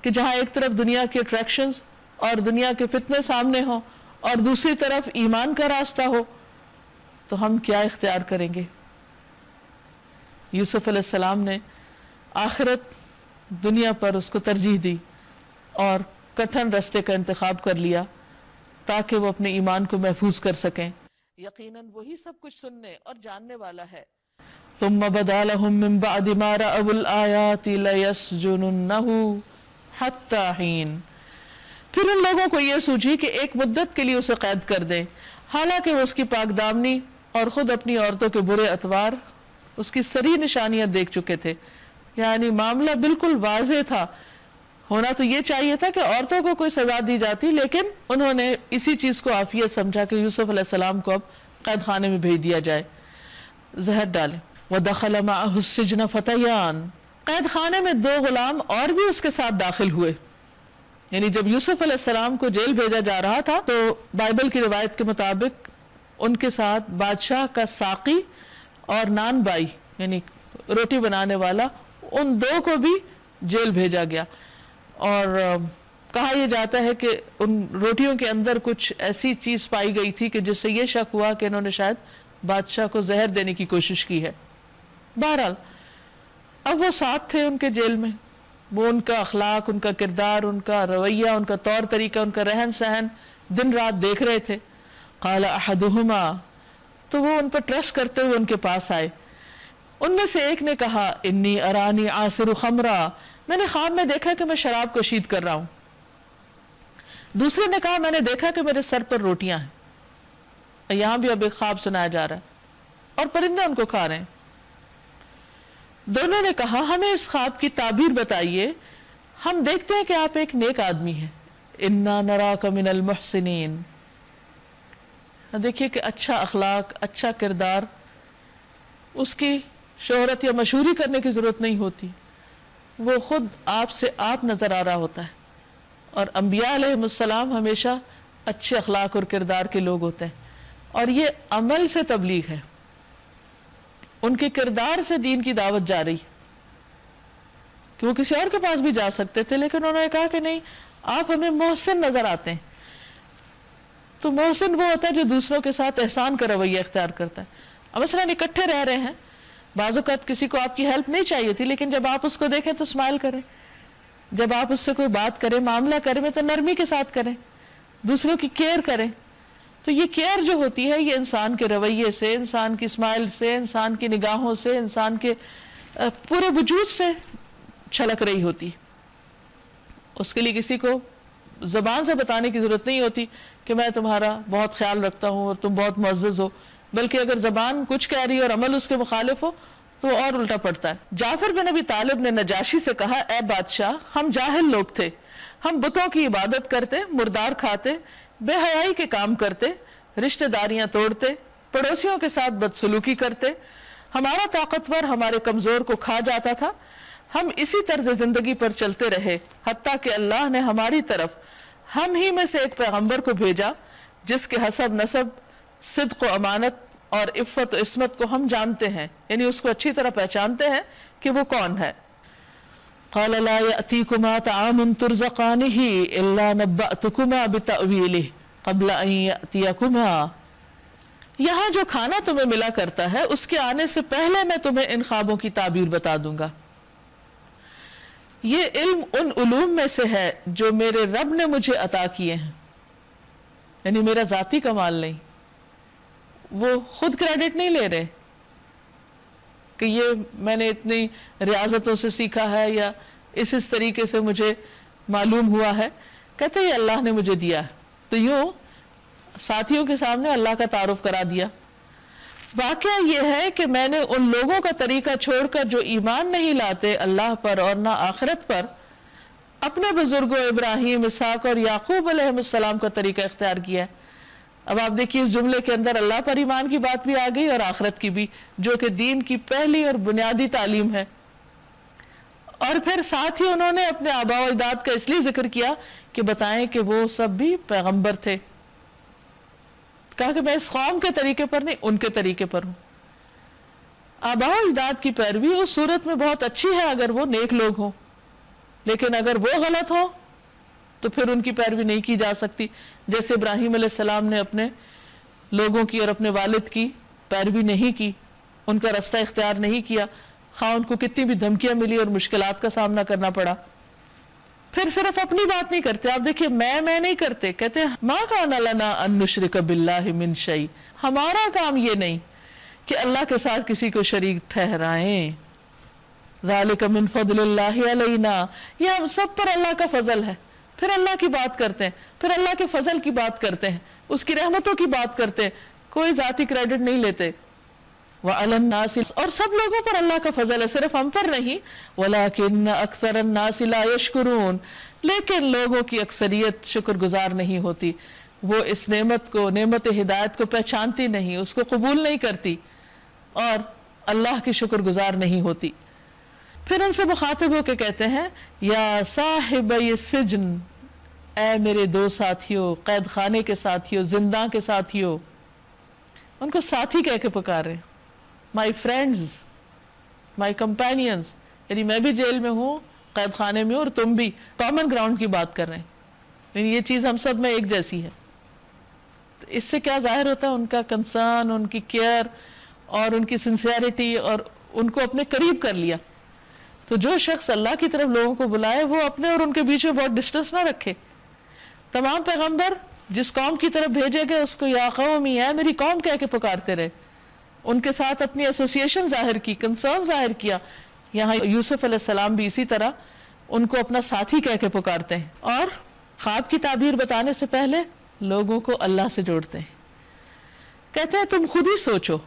کہ جہاں ایک طرف دنیا کے اٹریکشنز اور دنیا کے فتنے سامنے ہوں اور دوسری طرف ایمان کا راستہ ہو، تو ہم کیا اختیار کریں گے؟ یوسف علیہ السلام نے آخرت دنیا پر اس کو ترجیح دی اور کٹھن راستے کا انتخاب کر لیا تاکہ وہ اپنے ایمان کو محفوظ کر سکیں۔ یقیناً وہی سب کچھ سننے اور جاننے والا ہے۔ ثم بدا لهم من بعد ما رأوا الآيات ليسجننه حتى حين، پھر ان لوگوں کو یہ سوجھی کہ ایک مدت کے لیے اسے قید کر دیں، حالانکہ وہ اس کی پاک دامنی اور خود اپنی عورتوں کے برے اطوار، اس کی سری نشانیاں دیکھ چکے تھے۔ یعنی معاملہ بالکل واضح تھا، ہونا تو یہ چاہیے تھا کہ عورتوں کو کوئی سزا دی جاتی، لیکن انہوں نے اسی چیز کو عافیت سمجھا کہ یوسف علیہ السلام کو اب قید خانے میں بھیج دیا جائے، زہر ڈالیں۔ وَدَخَلَ مَعَهُ السِّجْنَ فَتَيَانِ، قید خانے میں 2 غلام اور بھی اس کے ساتھ داخل ہوئے۔ یعنی جب یوسف علیہ السلام کو جیل بھیجا جا رہا تھا تو بائبل کی روایت کے مطابق ان کے ساتھ بادشاہ کا ساقی اور نان بائی، یعنی روٹی بنانے والا، ان 2 کو بھی جیل بھیجا گیا، اور کہا یہ جاتا ہے کہ ان روٹیوں کے اندر کچھ ایسی چیز پائی گئی تھی کہ جس سے یہ شک ہوا کہ انہوں نے شاید بادشاہ کو زہر دینے کی کوشش کی ہے. بہرحال اب وہ ساتھ تھے ان کے جیل میں، وہ ان کا اخلاق، ان کا کردار، ان کا رویہ، ان کا طور طریقہ، ان کا رہن سہن دن رات دیکھ رہے تھے. قال احدہما، تو وہ ان پر ٹرسٹ کرتے ہوئے ان کے پاس آئے. ان میں سے ایک نے کہا انی ارانی عاصر خمرا، میں نے خواب میں دیکھا کہ میں شراب کشید کر رہا ہوں. دوسرے نے کہا میں نے دیکھا کہ میرے سر پر روٹیاں ہیں. یہاں بھی اب ایک خواب سنایا جا رہا ہے اور پرندے ان کو کھا رہے ہیں. دونوں نے کہا ہمیں اس خواب کی تعبیر بتائیے، ہم دیکھتے ہیں کہ آپ ایک نیک آدمی ہیں. انا نراک من المحسنین. دیکھیے کہ اچھا اخلاق، اچھا کردار، اس کی شہرت یا مشہوری کرنے کی ضرورت نہیں ہوتی، وہ خود آپ سے آپ نظر آ رہا ہوتا ہے. اور انبیاء علیہ السلام ہمیشہ اچھے اخلاق اور کردار کے لوگ ہوتے ہیں، اور یہ عمل سے تبلیغ ہے، ان کے کردار سے دین کی دعوت جا رہی. کہ وہ کسی اور کے پاس بھی جا سکتے تھے لیکن انہوں نے کہا کہ نہیں، آپ ہمیں محسن نظر آتے ہیں. تو محسن وہ ہوتا ہے جو دوسروں کے ساتھ احسان کا رویہ اختیار کرتا ہے. اب مثلا اکٹھے رہ رہے ہیں، بعض اوقات کسی کو آپ کی ہیلپ نہیں چاہیے تھی، لیکن جب آپ اس کو دیکھیں تو اسمائل کریں، جب آپ اس سے کوئی بات کریں، معاملہ کریں تو نرمی کے ساتھ کریں، دوسروں کی کیئر کریں. تو یہ کیئر جو ہوتی ہے یہ انسان کے رویے سے، انسان کی اسمائل سے، انسان کی نگاہوں سے، انسان کے پورے وجود سے چھلک رہی ہوتی. اس کے لیے کسی کو زبان سے بتانے کی ضرورت نہیں ہوتی کہ میں تمہارا بہت خیال رکھتا ہوں اور تم بہت معزز ہو، بلکہ اگر زبان کچھ کہہ رہی ہے اور عمل اس کے مخالف ہو تو وہ اور الٹا پڑتا ہے. جعفر بن ابی طالب نے نجاشی سے کہا اے بادشاہ، ہم جاہل لوگ تھے، ہم بتوں کی عبادت کرتے، مردار کھاتے، بے حیائی کے کام کرتے، رشتہ داریاں توڑتے، پڑوسیوں کے ساتھ بدسلوکی کرتے، ہمارا طاقتور ہمارے کمزور کو کھا جاتا تھا. ہم اسی طرز زندگی پر چلتے رہے حتیٰ کہ اللہ نے ہماری طرف ہم ہی میں سے ایک پیغمبر کو بھیجا جس کے حسب نسب، صدق و امانت اور عفت و عصمت کو ہم جانتے ہیں، یعنی اس کو اچھی طرح پہچانتے ہیں کہ وہ کون ہے. قال لا يأتيكما طعام ترزقانه إلا نبأتكما بتأويله قبل أن يأتيكما. یہاں جو کھانا تمہیں ملا کرتا ہے اس کے آنے سے پہلے میں تمہیں ان خوابوں کی تعبیر بتا دوں گا. یہ علم ان علوم میں سے ہے جو میرے رب نے مجھے عطا کیے ہیں، یعنی میرا ذاتی کمال نہیں، وہ خود کریڈٹ نہیں لے رہے کہ یہ میں نے اتنی ریاضتوں سے سیکھا ہے یا اس طریقے سے مجھے معلوم ہوا ہے، کہتے ہیں یہ اللہ نے مجھے دیا. تو یوں ساتھیوں کے سامنے اللہ کا تعارف کرا دیا. واقعہ یہ ہے کہ میں نے ان لوگوں کا طریقہ چھوڑ کر جو ایمان نہیں لاتے اللہ پر اور نہ آخرت پر، اپنے بزرگوں ابراہیم، اسحاق اور یعقوب علیہ السلام کا طریقہ اختیار کیا ہے. اب آپ دیکھیے اس جملے کے اندر اللہ پر ایمان کی بات بھی آ گئی اور آخرت کی بھی، جو کہ دین کی پہلی اور بنیادی تعلیم ہے. اور پھر ساتھ ہی انہوں نے اپنے آباء و اجداد کا اس لیے ذکر کیا کہ بتائیں کہ وہ سب بھی پیغمبر تھے. کہا کہ میں اس قوم کے طریقے پر نہیں، ان کے طریقے پر ہوں. آباء و اجداد کی پیروی اس صورت میں بہت اچھی ہے اگر وہ نیک لوگ ہوں، لیکن اگر وہ غلط ہوں تو پھر ان کی پیروی نہیں کی جا سکتی. جیسے ابراہیم علیہ السلام نے اپنے لوگوں کی اور اپنے والد کی پیروی نہیں کی، ان کا رستہ اختیار نہیں کیا، خواہ ان کو کتنی بھی دھمکیاں ملی اور مشکلات کا سامنا کرنا پڑا. پھر صرف اپنی بات نہیں کرتے، آپ دیکھیے میں نہیں کرتے، کہتے ہیں ما کان لنا ان نشرک باللہ من شیء، ہمارا کام یہ نہیں کہ اللہ کے ساتھ کسی کو شریک ٹھہرائیں. ذالک من فضل اللہ علینا، یہ ہم سب پر اللہ کا فضل ہے. پھر اللہ کی بات کرتے ہیں، پھر اللہ کے فضل کی بات کرتے ہیں، اس کی رحمتوں کی بات کرتے ہیں، کوئی ذاتی کریڈٹ نہیں لیتے. وعلی الناس، اور سب لوگوں پر اللہ کا فضل ہے، صرف ہم پر نہیں. ولکن اکثر الناس لا یشکرون، لیکن لوگوں کی اکثریت شکر گزار نہیں ہوتی، وہ اس نعمت کو، نعمت ہدایت کو پہچانتی نہیں، اس کو قبول نہیں کرتی اور اللہ کی شکر گزار نہیں ہوتی. پھر ان سے مخاطب ہو کے کہتے ہیں یا صاحبی السجن، اے میرے دو ساتھیوں، قید خانے کے ساتھیوں، زنداں کے ساتھیوں. ان کو ساتھی کہہ کے پکارے، مائی فرینڈز، مائی کمپینینز، یعنی میں بھی جیل میں ہوں، قید خانے میں ہوں، اور تم بھی. کامن گراؤنڈ کی بات کر رہے ہیں. لیکن یہ چیز ہم سب میں ایک جیسی ہے. تو اس سے کیا ظاہر ہوتا ہے؟ ان کا کنسرن، ان کی کیئر اور ان کی سنسیئرٹی، اور ان کو اپنے قریب کر لیا. تو جو شخص اللہ کی طرف لوگوں کو بلائے وہ اپنے اور ان کے بیچ میں بہت ڈسٹینس نہ رکھے. تمام پیغمبر جس قوم کی طرف بھیجے گئے اس کو یا قومی، اے میری قوم کہہ کے پکارتے رہے، ان کے ساتھ اپنی ایسوسیشن ظاہر کی، کنسرن ظاہر کیا. یہاں یوسف علیہ السلام بھی اسی طرح ان کو اپنا ساتھی کہہ کے پکارتے ہیں، اور خواب کی تعبیر بتانے سے پہلے لوگوں کو اللہ سے جوڑتے ہیں. کہتے ہیں تم خود ہی سوچو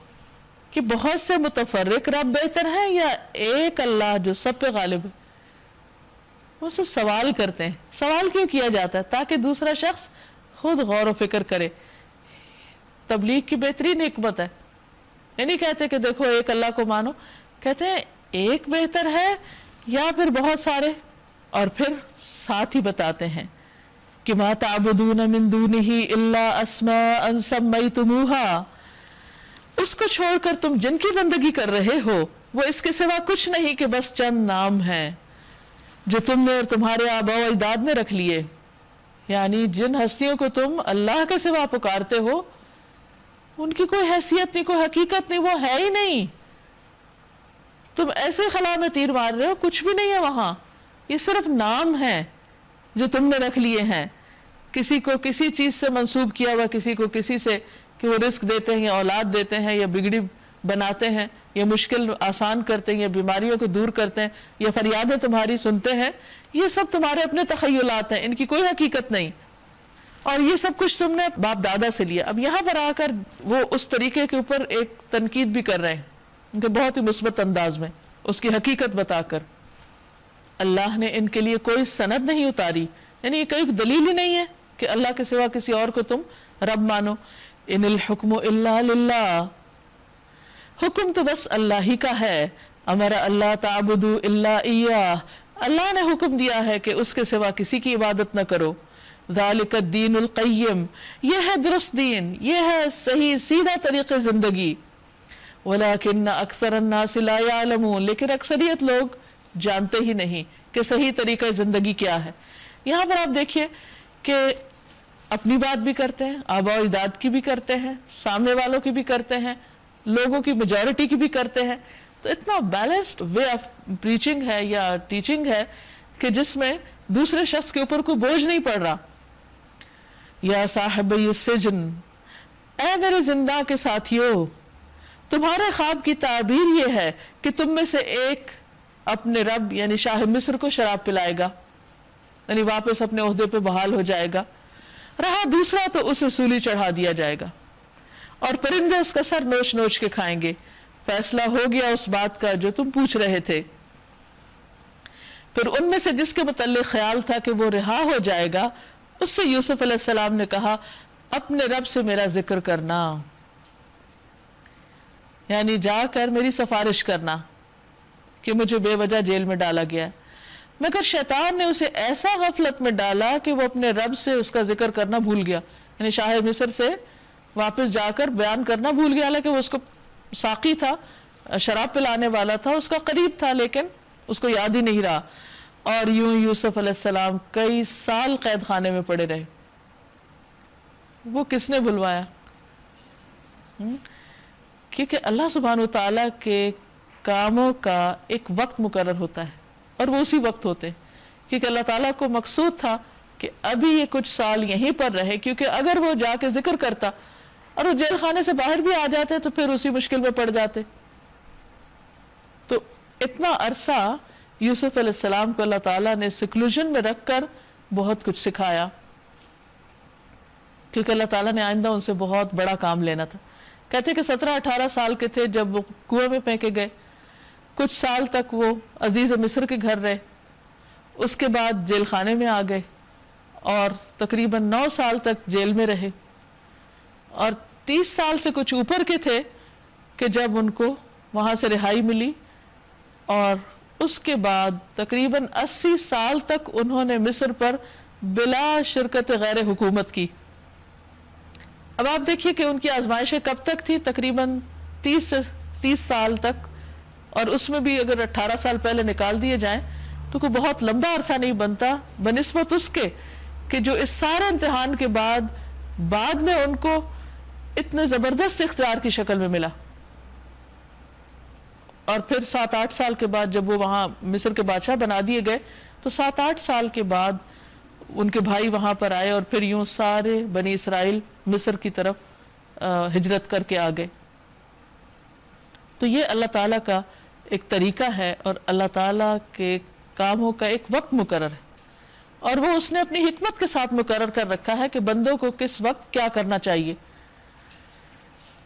کہ بہت سے متفرق رب بہتر ہیں یا ایک اللہ جو سب پہ غالب ہے. وہ سے سوال کرتے ہیں. سوال کیوں کیا جاتا ہے؟ تاکہ دوسرا شخص خود غور و فکر کرے. تبلیغ کی بہترین حکمت ہے. یہ نہیں کہتے کہ دیکھو ایک اللہ کو مانو، کہتے ہیں ایک بہتر ہے یا پھر بہت سارے، اور پھر ساتھ ہی بتاتے ہیں کہ ما تعبدون من دونہ الا اسماء سمیتموہا، اس کو چھوڑ کر تم جن کی بندگی کر رہے ہو وہ اس کے سوا کچھ نہیں کہ بس چند نام ہیں جو تم نے اور تمہارے آباء و اجداد نے رکھ لیے. یعنی جن ہستیوں کو تم اللہ کے سوا پکارتے ہو ان کی کوئی حیثیت نہیں، کوئی حقیقت نہیں، وہ ہے ہی نہیں. تم ایسے خلا میں تیر مار رہے ہو، کچھ بھی نہیں ہے وہاں. یہ صرف نام ہیں جو تم نے رکھ لیے ہیں. کسی کو کسی چیز سے منسوب کیا ہوا، کسی کو کسی سے کہ وہ رزق دیتے ہیں یا اولاد دیتے ہیں یا بگڑی بناتے ہیں یا مشکل آسان کرتے ہیں یا بیماریوں کو دور کرتے ہیں یا فریادیں تمہاری سنتے ہیں. یہ سب تمہارے اپنے تخیلات ہیں، ان کی کوئی حقیقت نہیں، اور یہ سب کچھ تم نے باپ دادا سے لیا. اب یہاں پر آ کر وہ اس طریقے کے اوپر ایک تنقید بھی کر رہے ہیں کہ بہت ہی مثبت انداز میں اس کی حقیقت بتا کر اللہ نے ان کے لیے کوئی سند نہیں اتاری. یعنی یہ کوئی دلیل ہی نہیں ہے کہ اللہ کے سوا کسی اور کو تم رب مانو. ان الحکم الا للہ، حکم تو بس اللہ ہی کا ہے. امر اللہ تعبدوا الا ایاہ، اللہ نے حکم دیا ہے کہ اس کے سوا کسی کی عبادت نہ کرو. ذالک الدین القیم، یہ ہے درست دین، یہ ہے صحیح سیدھا طریقہ زندگی. ولکن اکثر الناس لا یعلمون، لیکن اکثریت لوگ جانتے ہی نہیں کہ صحیح طریقہ زندگی کیا ہے. یہاں پر آپ دیکھیے کہ اپنی بات بھی کرتے ہیں، آباء و اجداد کی بھی کرتے ہیں، سامنے والوں کی بھی کرتے ہیں، لوگوں کی میجورٹی کی بھی کرتے ہیں. تو اتنا بیلنسڈ وے آف پریچنگ ہے یا ٹیچنگ ہے کہ جس میں دوسرے شخص کے اوپر کوئی بوجھ نہیں پڑ رہا. یا صاحبی السجن، اے میرے زندہ کے ساتھیو، تمہارے خواب کی تعبیر یہ ہے کہ تم میں سے ایک اپنے رب یعنی شاہ مصر کو شراب پلائے گا، یعنی واپس اپنے عہدے پہ بحال ہو جائے گا. رہا دوسرا تو اسے سولی چڑھا دیا جائے گا اور پرندے اس کا سر نوچ نوچ کے کھائیں گے. فیصلہ ہو گیا اس بات کا جو تم پوچھ رہے تھے. پھر ان میں سے جس کے متعلق خیال تھا کہ وہ رہا ہو جائے گا، اس سے یوسف علیہ السلام نے کہا اپنے رب سے میرا ذکر کرنا، یعنی جا کر میری سفارش کرنا کہ مجھے بے وجہ جیل میں ڈالا گیا. مگر شیطان نے اسے ایسا غفلت میں ڈالا کہ وہ اپنے رب سے اس کا ذکر کرنا بھول گیا. یعنی شاہ مصر سے واپس جا کر بیان کرنا بھول گیا، حالانکہ وہ اس کو ساقی تھا، شراب پلانے والا تھا، اس کا قریب تھا، لیکن اس کو یاد ہی نہیں رہا. اور یوں یوسف علیہ السلام کئی سال قید خانے میں پڑے رہے. وہ کس نے بھلوایا؟ کیونکہ اللہ سبحانہ و تعالیٰ کے کاموں کا ایک وقت مقرر ہوتا ہے اور وہ اسی وقت ہوتے ہیں. کیونکہ اللہ تعالیٰ کو مقصود تھا کہ ابھی یہ کچھ سال یہیں پر رہے، کیونکہ اگر وہ جا کے ذکر کرتا اور وہ جیل خانے سے باہر بھی آ جاتے تو پھر اسی مشکل میں پڑ جاتے. تو اتنا عرصہ یوسف علیہ السلام کو اللہ تعالیٰ نے سیکلوژن میں رکھ کر بہت کچھ سکھایا، کیونکہ اللہ تعالیٰ نے آئندہ ان سے بہت بڑا کام لینا تھا. کہتے کہ 17-18 سال کے تھے جب وہ کنویں میں پھینکے گئے. کچھ سال تک وہ عزیز مصر کے گھر رہے، اس کے بعد جیل خانے میں آ گئے اور تقریباً 9 سال تک جیل میں رہے. اور 30 سال سے کچھ اوپر کے تھے کہ جب ان کو وہاں سے رہائی ملی، اور اس کے بعد تقریباً 80 سال تک انہوں نے مصر پر بلا شرکت غیر حکومت کی. اب آپ دیکھیے کہ ان کی آزمائشیں کب تک تھی، تقریباً 30 سال تک، اور اس میں بھی اگر 18 سال پہلے نکال دیے جائیں تو کوئی بہت لمبا عرصہ نہیں بنتا بنسبت اس کے کہ جو اس سارے امتحان کے بعد میں ان کو اتنے زبردست اختیار کی شکل میں ملا. اور پھر 7-8 سال کے بعد جب وہ وہاں مصر کے بادشاہ بنا دیے گئے تو 7-8 سال کے بعد ان کے بھائی وہاں پر آئے اور پھر یوں سارے بنی اسرائیل مصر کی طرف ہجرت کر کے آ گئے. تو یہ اللہ تعالیٰ کا ایک طریقہ ہے اور اللہ تعالیٰ کے کاموں کا ایک وقت مقرر ہے اور وہ اس نے اپنی حکمت کے ساتھ مقرر کر رکھا ہے کہ بندوں کو کس وقت کیا کرنا چاہیے.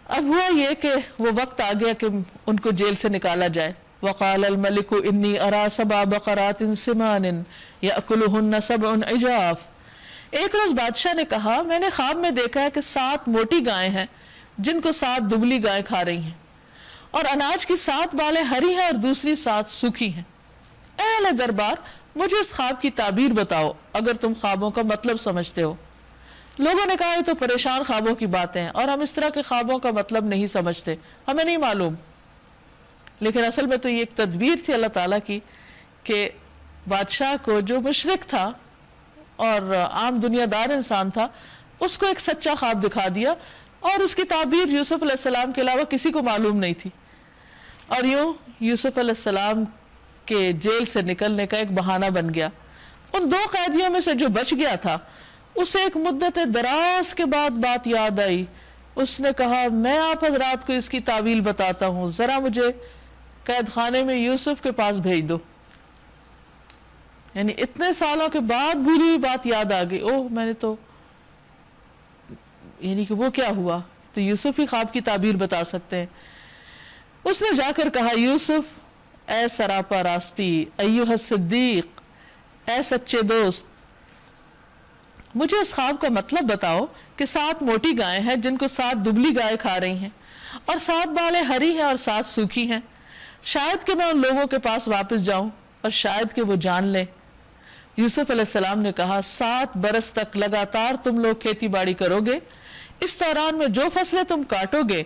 اب ہوا یہ کہ وہ وقت آ گیا کہ ان کو جیل سے نکالا جائے. وقال الملک انی ارا 7 بقرات سمان یاکلہن 7 عجاف. ایک روز بادشاہ نے کہا میں نے خواب میں دیکھا ہے کہ 7 موٹی گائیں ہیں جن کو 7 دبلی گائیں کھا رہی ہیں اور اناج کی 7 بالیں ہری ہیں اور دوسری 7 سوکھی ہیں. اے اہل دربار مجھے اس خواب کی تعبیر بتاؤ اگر تم خوابوں کا مطلب سمجھتے ہو. لوگوں نے کہا یہ تو پریشان خوابوں کی باتیں ہیں اور ہم اس طرح کے خوابوں کا مطلب نہیں سمجھتے, ہمیں نہیں معلوم. لیکن اصل میں تو یہ ایک تدبیر تھی اللہ تعالیٰ کی کہ بادشاہ کو جو مشرک تھا اور عام دنیا دار انسان تھا اس کو ایک سچا خواب دکھا دیا اور اس کی تعبیر یوسف علیہ السلام کے علاوہ کسی کو معلوم نہیں تھی. اور یوں یوسف علیہ السلام کے جیل سے نکلنے کا ایک بہانہ بن گیا. ان 2 قیدیوں میں سے جو بچ گیا تھا اسے ایک مدت دراز کے بعد بات یاد آئی. اس نے کہا میں آپ حضرات کو اس کی تعویل بتاتا ہوں, ذرا مجھے قید خانے میں یوسف کے پاس بھیج دو. یعنی اتنے سالوں کے بعد بھولی ہوئی بات یاد آ گئی. اوہ میں نے تو یعنی کہ وہ کیا ہوا, تو یوسف ہی خواب کی تعبیر بتا سکتے ہیں. اس نے جا کر کہا یوسف اے سراپا راستی, ایھا الصدیق, اے سچے دوست, مجھے اس خواب کا مطلب بتاؤ کہ 7 موٹی گائیں ہیں جن کو 7 دبلی گائیں کھا رہی ہیں اور 7 بالیں ہری ہیں اور 7 سوکھی ہیں. شاید کہ میں ان لوگوں کے پاس واپس جاؤں اور شاید کہ وہ جان لیں. یوسف علیہ السلام نے کہا 7 برس تک لگاتار تم لوگ کھیتی باڑی کرو گے. اس دوران میں جو فصلیں تم کاٹو گے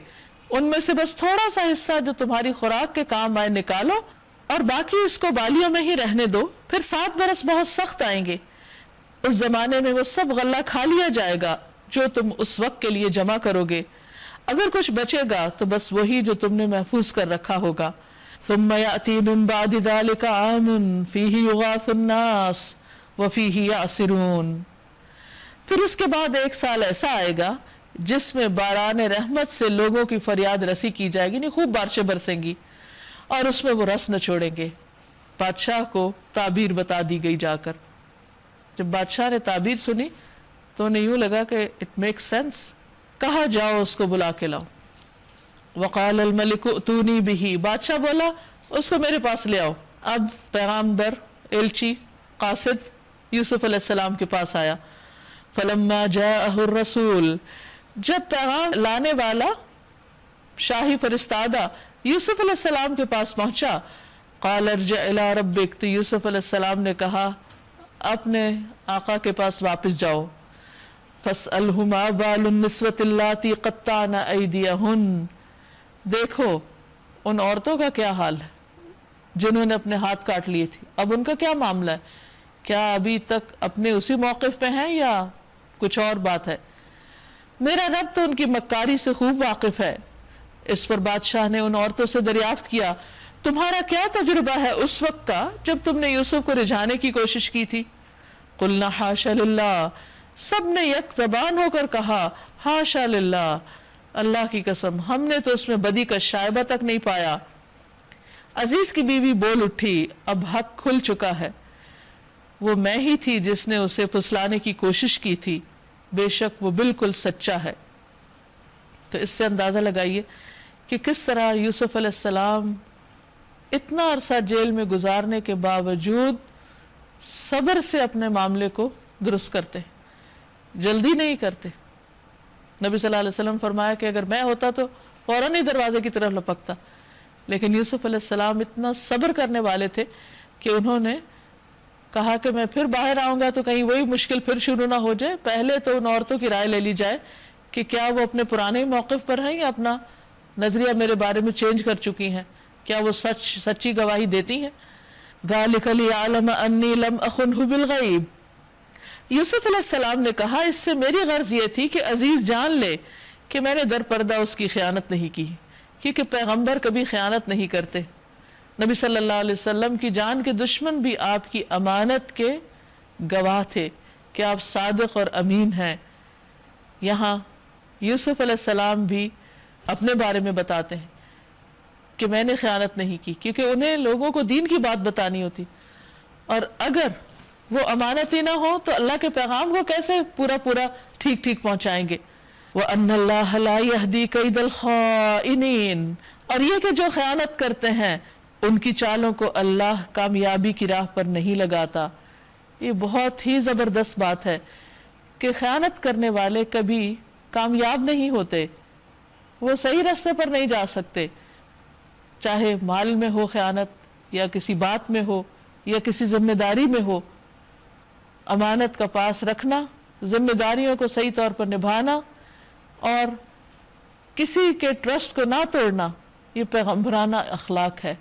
ان میں سے بس تھوڑا سا حصہ جو تمہاری خوراک کے کام آئے نکالو اور باقی اس کو بالیوں میں ہی رہنے دو. پھر 7 برس بہت سخت آئیں گے. اس زمانے میں وہ سب غلہ کھا لیا جائے گا جو تم اس وقت کے لیے جمع کرو گے. اگر کچھ بچے گا تو بس وہی جو تم نے محفوظ کر رکھا ہوگا. ثم یأتی من بعد ذلك عام فیہ یغاث الناس وفیہ یعصرون. پھر اس کے بعد 1 سال ایسا آئے گا جس میں باران رحمت سے لوگوں کی فریاد رسی کی جائے گی, نہیں خوب بارشیں برسیں گی اور اس میں وہ رس نہ چھوڑیں گے. بادشاہ کو تعبیر بتا دی گئی جا کر. جب بادشاہ نے تعبیر سنی تو انہیں یوں لگا کہ اٹ میک سینس. کہا جاؤ اس کو بلا کے لاؤ. وقال الملک اتونی بہ, بادشاہ بولا اس کو میرے پاس لے آؤ. اب پیغامبر ایلچی قاصد یوسف علیہ السلام کے پاس آیا. فلما جاءہ الرسول, جب پیغام لانے والا شاہی فرستادہ یوسف علیہ السلام کے پاس پہنچا, قال ارجع الی ربک, تو یوسف علیہ السلام نے کہا اپنے آقا کے پاس واپس جاؤ. فاسألہ ما بال النسوۃ اللاتی قطعن ایدیہن, دیکھو ان عورتوں کا کیا حال ہے جنہوں نے اپنے ہاتھ کاٹ لیے تھے, اب ان کا کیا معاملہ ہے, کیا ابھی تک اپنے اسی موقف پہ ہیں یا کچھ اور بات ہے. میرا رب تو ان کی مکاری سے خوب واقف ہے. اس پر بادشاہ نے ان عورتوں سے دریافت کیا تمہارا کیا تجربہ ہے اس وقت کا جب تم نے یوسف کو رجھانے کی کوشش کی تھی. قلنا حاشا للہ, سب نے یک زبان ہو کر کہا حاشا للہ, اللہ کی قسم ہم نے تو اس میں بدی کا شائبہ تک نہیں پایا. عزیز کی بیوی بول اٹھی, اب حق کھل چکا ہے, وہ میں ہی تھی جس نے اسے پھسلانے کی کوشش کی تھی, بے شک وہ بالکل سچا ہے. تو اس سے اندازہ لگائیے کہ کس طرح یوسف علیہ السلام اتنا عرصہ جیل میں گزارنے کے باوجود صبر سے اپنے معاملے کو درست کرتے, جلدی نہیں کرتے. نبی صلی اللہ علیہ وسلم فرمایا کہ اگر میں ہوتا تو فوراً ہی دروازے کی طرف لپکتا, لیکن یوسف علیہ السلام اتنا صبر کرنے والے تھے کہ انہوں نے کہا کہ میں پھر باہر آؤں گا تو کہیں وہی مشکل پھر شروع نہ ہو جائے, پہلے تو ان عورتوں کی رائے لے لی جائے کہ کیا وہ اپنے پرانے موقف پر ہیں یا اپنا نظریہ میرے بارے میں چینج کر چکی ہیں, کیا وہ سچی گواہی دیتی ہیں. ذَلِكَ لِيَعْلَمَ أَنِّي لَمْ أَخُنْهُ بِالْغَيْبِ, یوسف علیہ السلام نے کہا اس سے میری غرض یہ تھی کہ عزیز جان لے کہ میں نے در پردہ اس کی خیانت نہیں کی، کیونکہ پیغمبر کبھی خیانت نہیں کرتے. نبی صلی اللہ علیہ وسلم کی جان کے دشمن بھی آپ کی امانت کے گواہ تھے کہ آپ صادق اور امین ہیں. یہاں یوسف علیہ السلام بھی اپنے بارے میں بتاتے ہیں کہ میں نے خیانت نہیں کی، کیونکہ انہیں لوگوں کو دین کی بات بتانی ہوتی، اور اگر وہ امانتی نہ ہو تو اللہ کے پیغام کو کیسے پورا ٹھیک پہنچائیں گے. وَأَنَّ اللَّهَ لَا يَهْدِي كَيْدَ الْخَائِنِينَ، اور یہ کہ جو خیانت کرتے ہیں ان کی چالوں کو اللہ کامیابی کی راہ پر نہیں لگاتا. یہ بہت ہی زبردست بات ہے کہ خیانت کرنے والے کبھی کامیاب نہیں ہوتے، وہ صحیح راستے پر نہیں جا سکتے، چاہے مال میں ہو خیانت یا کسی بات میں ہو یا کسی ذمہ داری میں ہو. امانت کا پاس رکھنا، ذمہ داریوں کو صحیح طور پر نبھانا اور کسی کے ٹرسٹ کو نہ توڑنا، یہ پیغمبرانہ اخلاق ہے.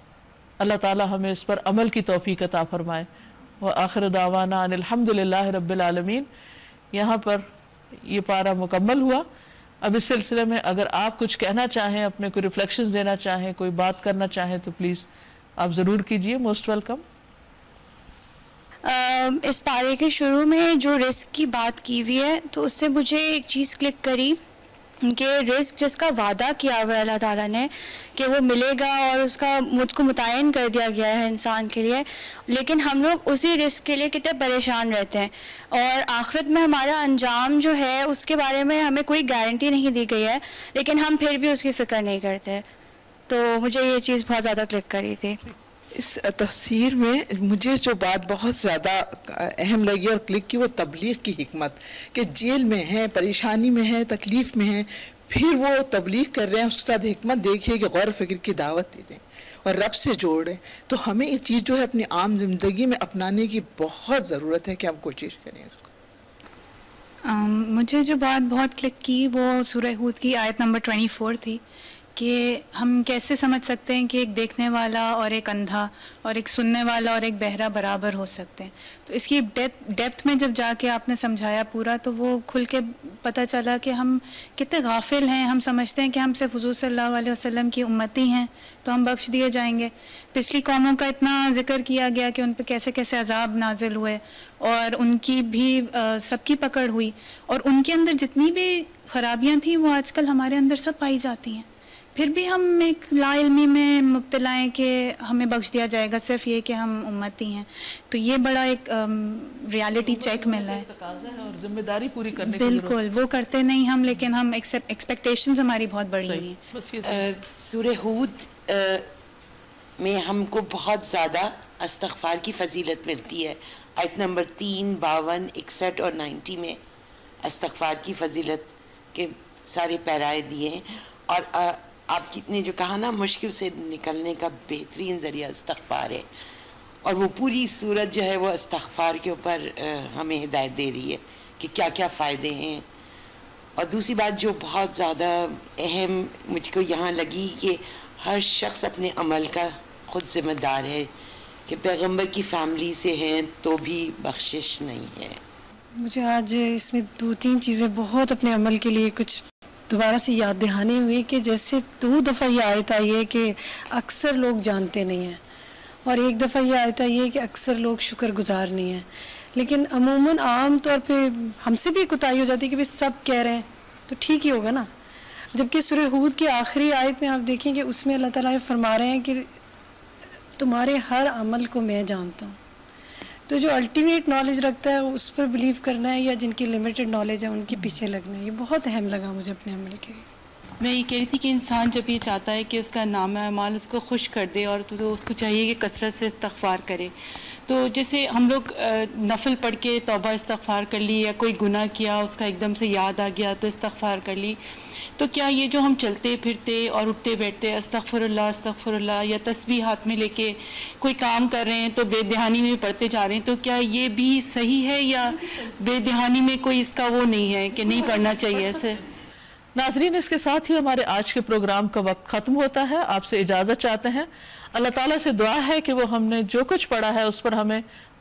اللہ تعالی ہمیں اس پر عمل کی توفیق عطا فرمائے. وآخر دعوانا ان الحمد للہ رب العالمین. یہاں پر یہ پارہ مکمل ہوا. اب اس سلسلے میں اگر آپ کچھ کہنا چاہیں، اپنے کوئی ریفلیکشنز دینا چاہیں، کوئی بات کرنا چاہیں تو پلیز آپ ضرور کیجئے. Most welcome. اس پارے کے شروع میں جو رزق کی بات کی ہوئی ہے تو اس سے مجھے ایک چیز کلک کری کہ رزق جس کا وعدہ کیا ہوا ہے اللہ تعالیٰ نے کہ وہ ملے گا اور اس کا مجھ کو متعین کر دیا گیا ہے انسان کے لیے، لیکن ہم لوگ اسی رزق کے لیے کتنے پریشان رہتے ہیں، اور آخرت میں ہمارا انجام جو ہے اس کے بارے میں ہمیں کوئی گارنٹی نہیں دی گئی ہے، لیکن ہم پھر بھی اس کی فکر نہیں کرتے. تو مجھے یہ چیز بہت زیادہ کلک کری تھی. اس تفسیر میں مجھے جو بات بہت زیادہ اہم لگی اور کلک کی وہ تبلیغ کی حکمت، کہ جیل میں ہیں، پریشانی میں ہیں، تکلیف میں ہیں، پھر وہ تبلیغ کر رہے ہیں. اس کے ساتھ حکمت دیکھیے کہ غور و فکر کی دعوت دے رہے ہیں اور رب سے جوڑ رہے ہیں. تو ہمیں یہ چیز جو ہے اپنی عام زندگی میں اپنانے کی بہت ضرورت ہے کہ ہم کوشش کریں اس کو. مجھے جو بات بہت کلک کی وہ سورہ ہود کی آیت نمبر 24 تھی کہ ہم کیسے سمجھ سکتے ہیں کہ ایک دیکھنے والا اور ایک اندھا اور ایک سننے والا اور ایک بہرا برابر ہو سکتے ہیں. تو اس کی ڈیپتھ میں جب جا کے آپ نے سمجھایا پورا تو وہ کھل کے پتہ چلا کہ ہم کتنے غافل ہیں. ہم سمجھتے ہیں کہ ہم صرف حضور صلی اللہ علیہ وسلم کی امتی ہیں تو ہم بخش دیے جائیں گے. پچھلی قوموں کا اتنا ذکر کیا گیا کہ ان پہ کیسے کیسے عذاب نازل ہوئے اور ان کی بھی سب کی پکڑ ہوئی، اور ان کے اندر جتنی بھی خرابیاں تھیں وہ آج کل ہمارے اندر سب پائی جاتی ہیں. پھر بھی ہم ایک لا علمی میں مبتلا ہیں کہ ہمیں بخش دیا جائے گا صرف یہ کہ ہم امتی ہیں. تو یہ بڑا ایک ریالٹی چیک ملا ہے اور ذمہ داری پوری کرنے کی بالکل وہ کرتے نہیں ہم، لیکن ہم ایکسپیکٹیشنز ہماری بہت بڑی ہوئی ہیں. سورہ ہود میں ہم کو بہت زیادہ استغفار کی فضیلت ملتی ہے. آیت نمبر 3، 52، 61 اور 90 میں استغفار کی فضیلت کے سارے پیرائے دیے ہیں. اور آپ نے جو کہا نا مشکل سے نکلنے کا بہترین ذریعہ استغفار ہے، اور وہ پوری صورت جو ہے وہ استغفار کے اوپر ہمیں ہدایت دے رہی ہے کہ کیا کیا فائدے ہیں. اور دوسری بات جو بہت زیادہ اہم مجھ کو یہاں لگی کہ ہر شخص اپنے عمل کا خود ذمہ دار ہے، کہ پیغمبر کی فیملی سے ہیں تو بھی بخشش نہیں ہے. مجھے آج اس میں 2-3 چیزیں بہت اپنے عمل کے لیے کچھ دوبارہ سے یاد دہانی ہوئی کہ جیسے 2 دفعہ یہ آیت آئی ہے کہ اکثر لوگ جانتے نہیں ہیں، اور ایک دفعہ یہ آیت آئی ہے کہ اکثر لوگ شکر گزار نہیں ہیں. لیکن عموماً عام طور پہ ہم سے بھی کوتاہی ہو جاتی ہے کہ بھئی سب کہہ رہے ہیں تو ٹھیک ہی ہوگا نا. جبکہ سورہ ہود کی آخری آیت میں آپ دیکھیں کہ اس میں اللہ تعالیٰ فرما رہے ہیں کہ تمہارے ہر عمل کو میں جانتا ہوں. تو جو الٹیمیٹ نالج رکھتا ہے اس پر بلیو کرنا ہے، یا جن کی لمیٹڈ نالج ہے ان کے پیچھے لگنا ہے. یہ بہت اہم لگا مجھے اپنے عمل کے لیے. میں یہ کہہ رہی تھی کہ انسان جب یہ چاہتا ہے کہ اس کا نام اعمال اس کو خوش کر دے، اور تو اس کو چاہیے کہ کثرت سے استغفار کرے. تو جیسے ہم لوگ نفل پڑھ کے توبہ استغفار کر لی، یا کوئی گناہ کیا اس کا ایک دم سے یاد آ گیا تو استغفار کر لی. تو کیا یہ جو ہم چلتے پھرتے اور اٹھتے بیٹھتے استغفر اللہ یا تسبیح ہاتھ میں لے کے کوئی کام کر رہے ہیں تو بے دہانی میں پڑھتے جا رہے ہیں، تو کیا یہ بھی صحیح ہے، یا بے دہانی میں کوئی اس کا وہ نہیں ہے کہ نہیں پڑھنا چاہیے ایسے؟ ناظرین، اس کے ساتھ ہی ہمارے آج کے پروگرام کا وقت ختم ہوتا ہے. آپ سے اجازت چاہتے ہیں. اللہ تعالیٰ سے دعا ہے کہ وہ ہم نے جو کچھ پڑھا ہے اس پر ہمیں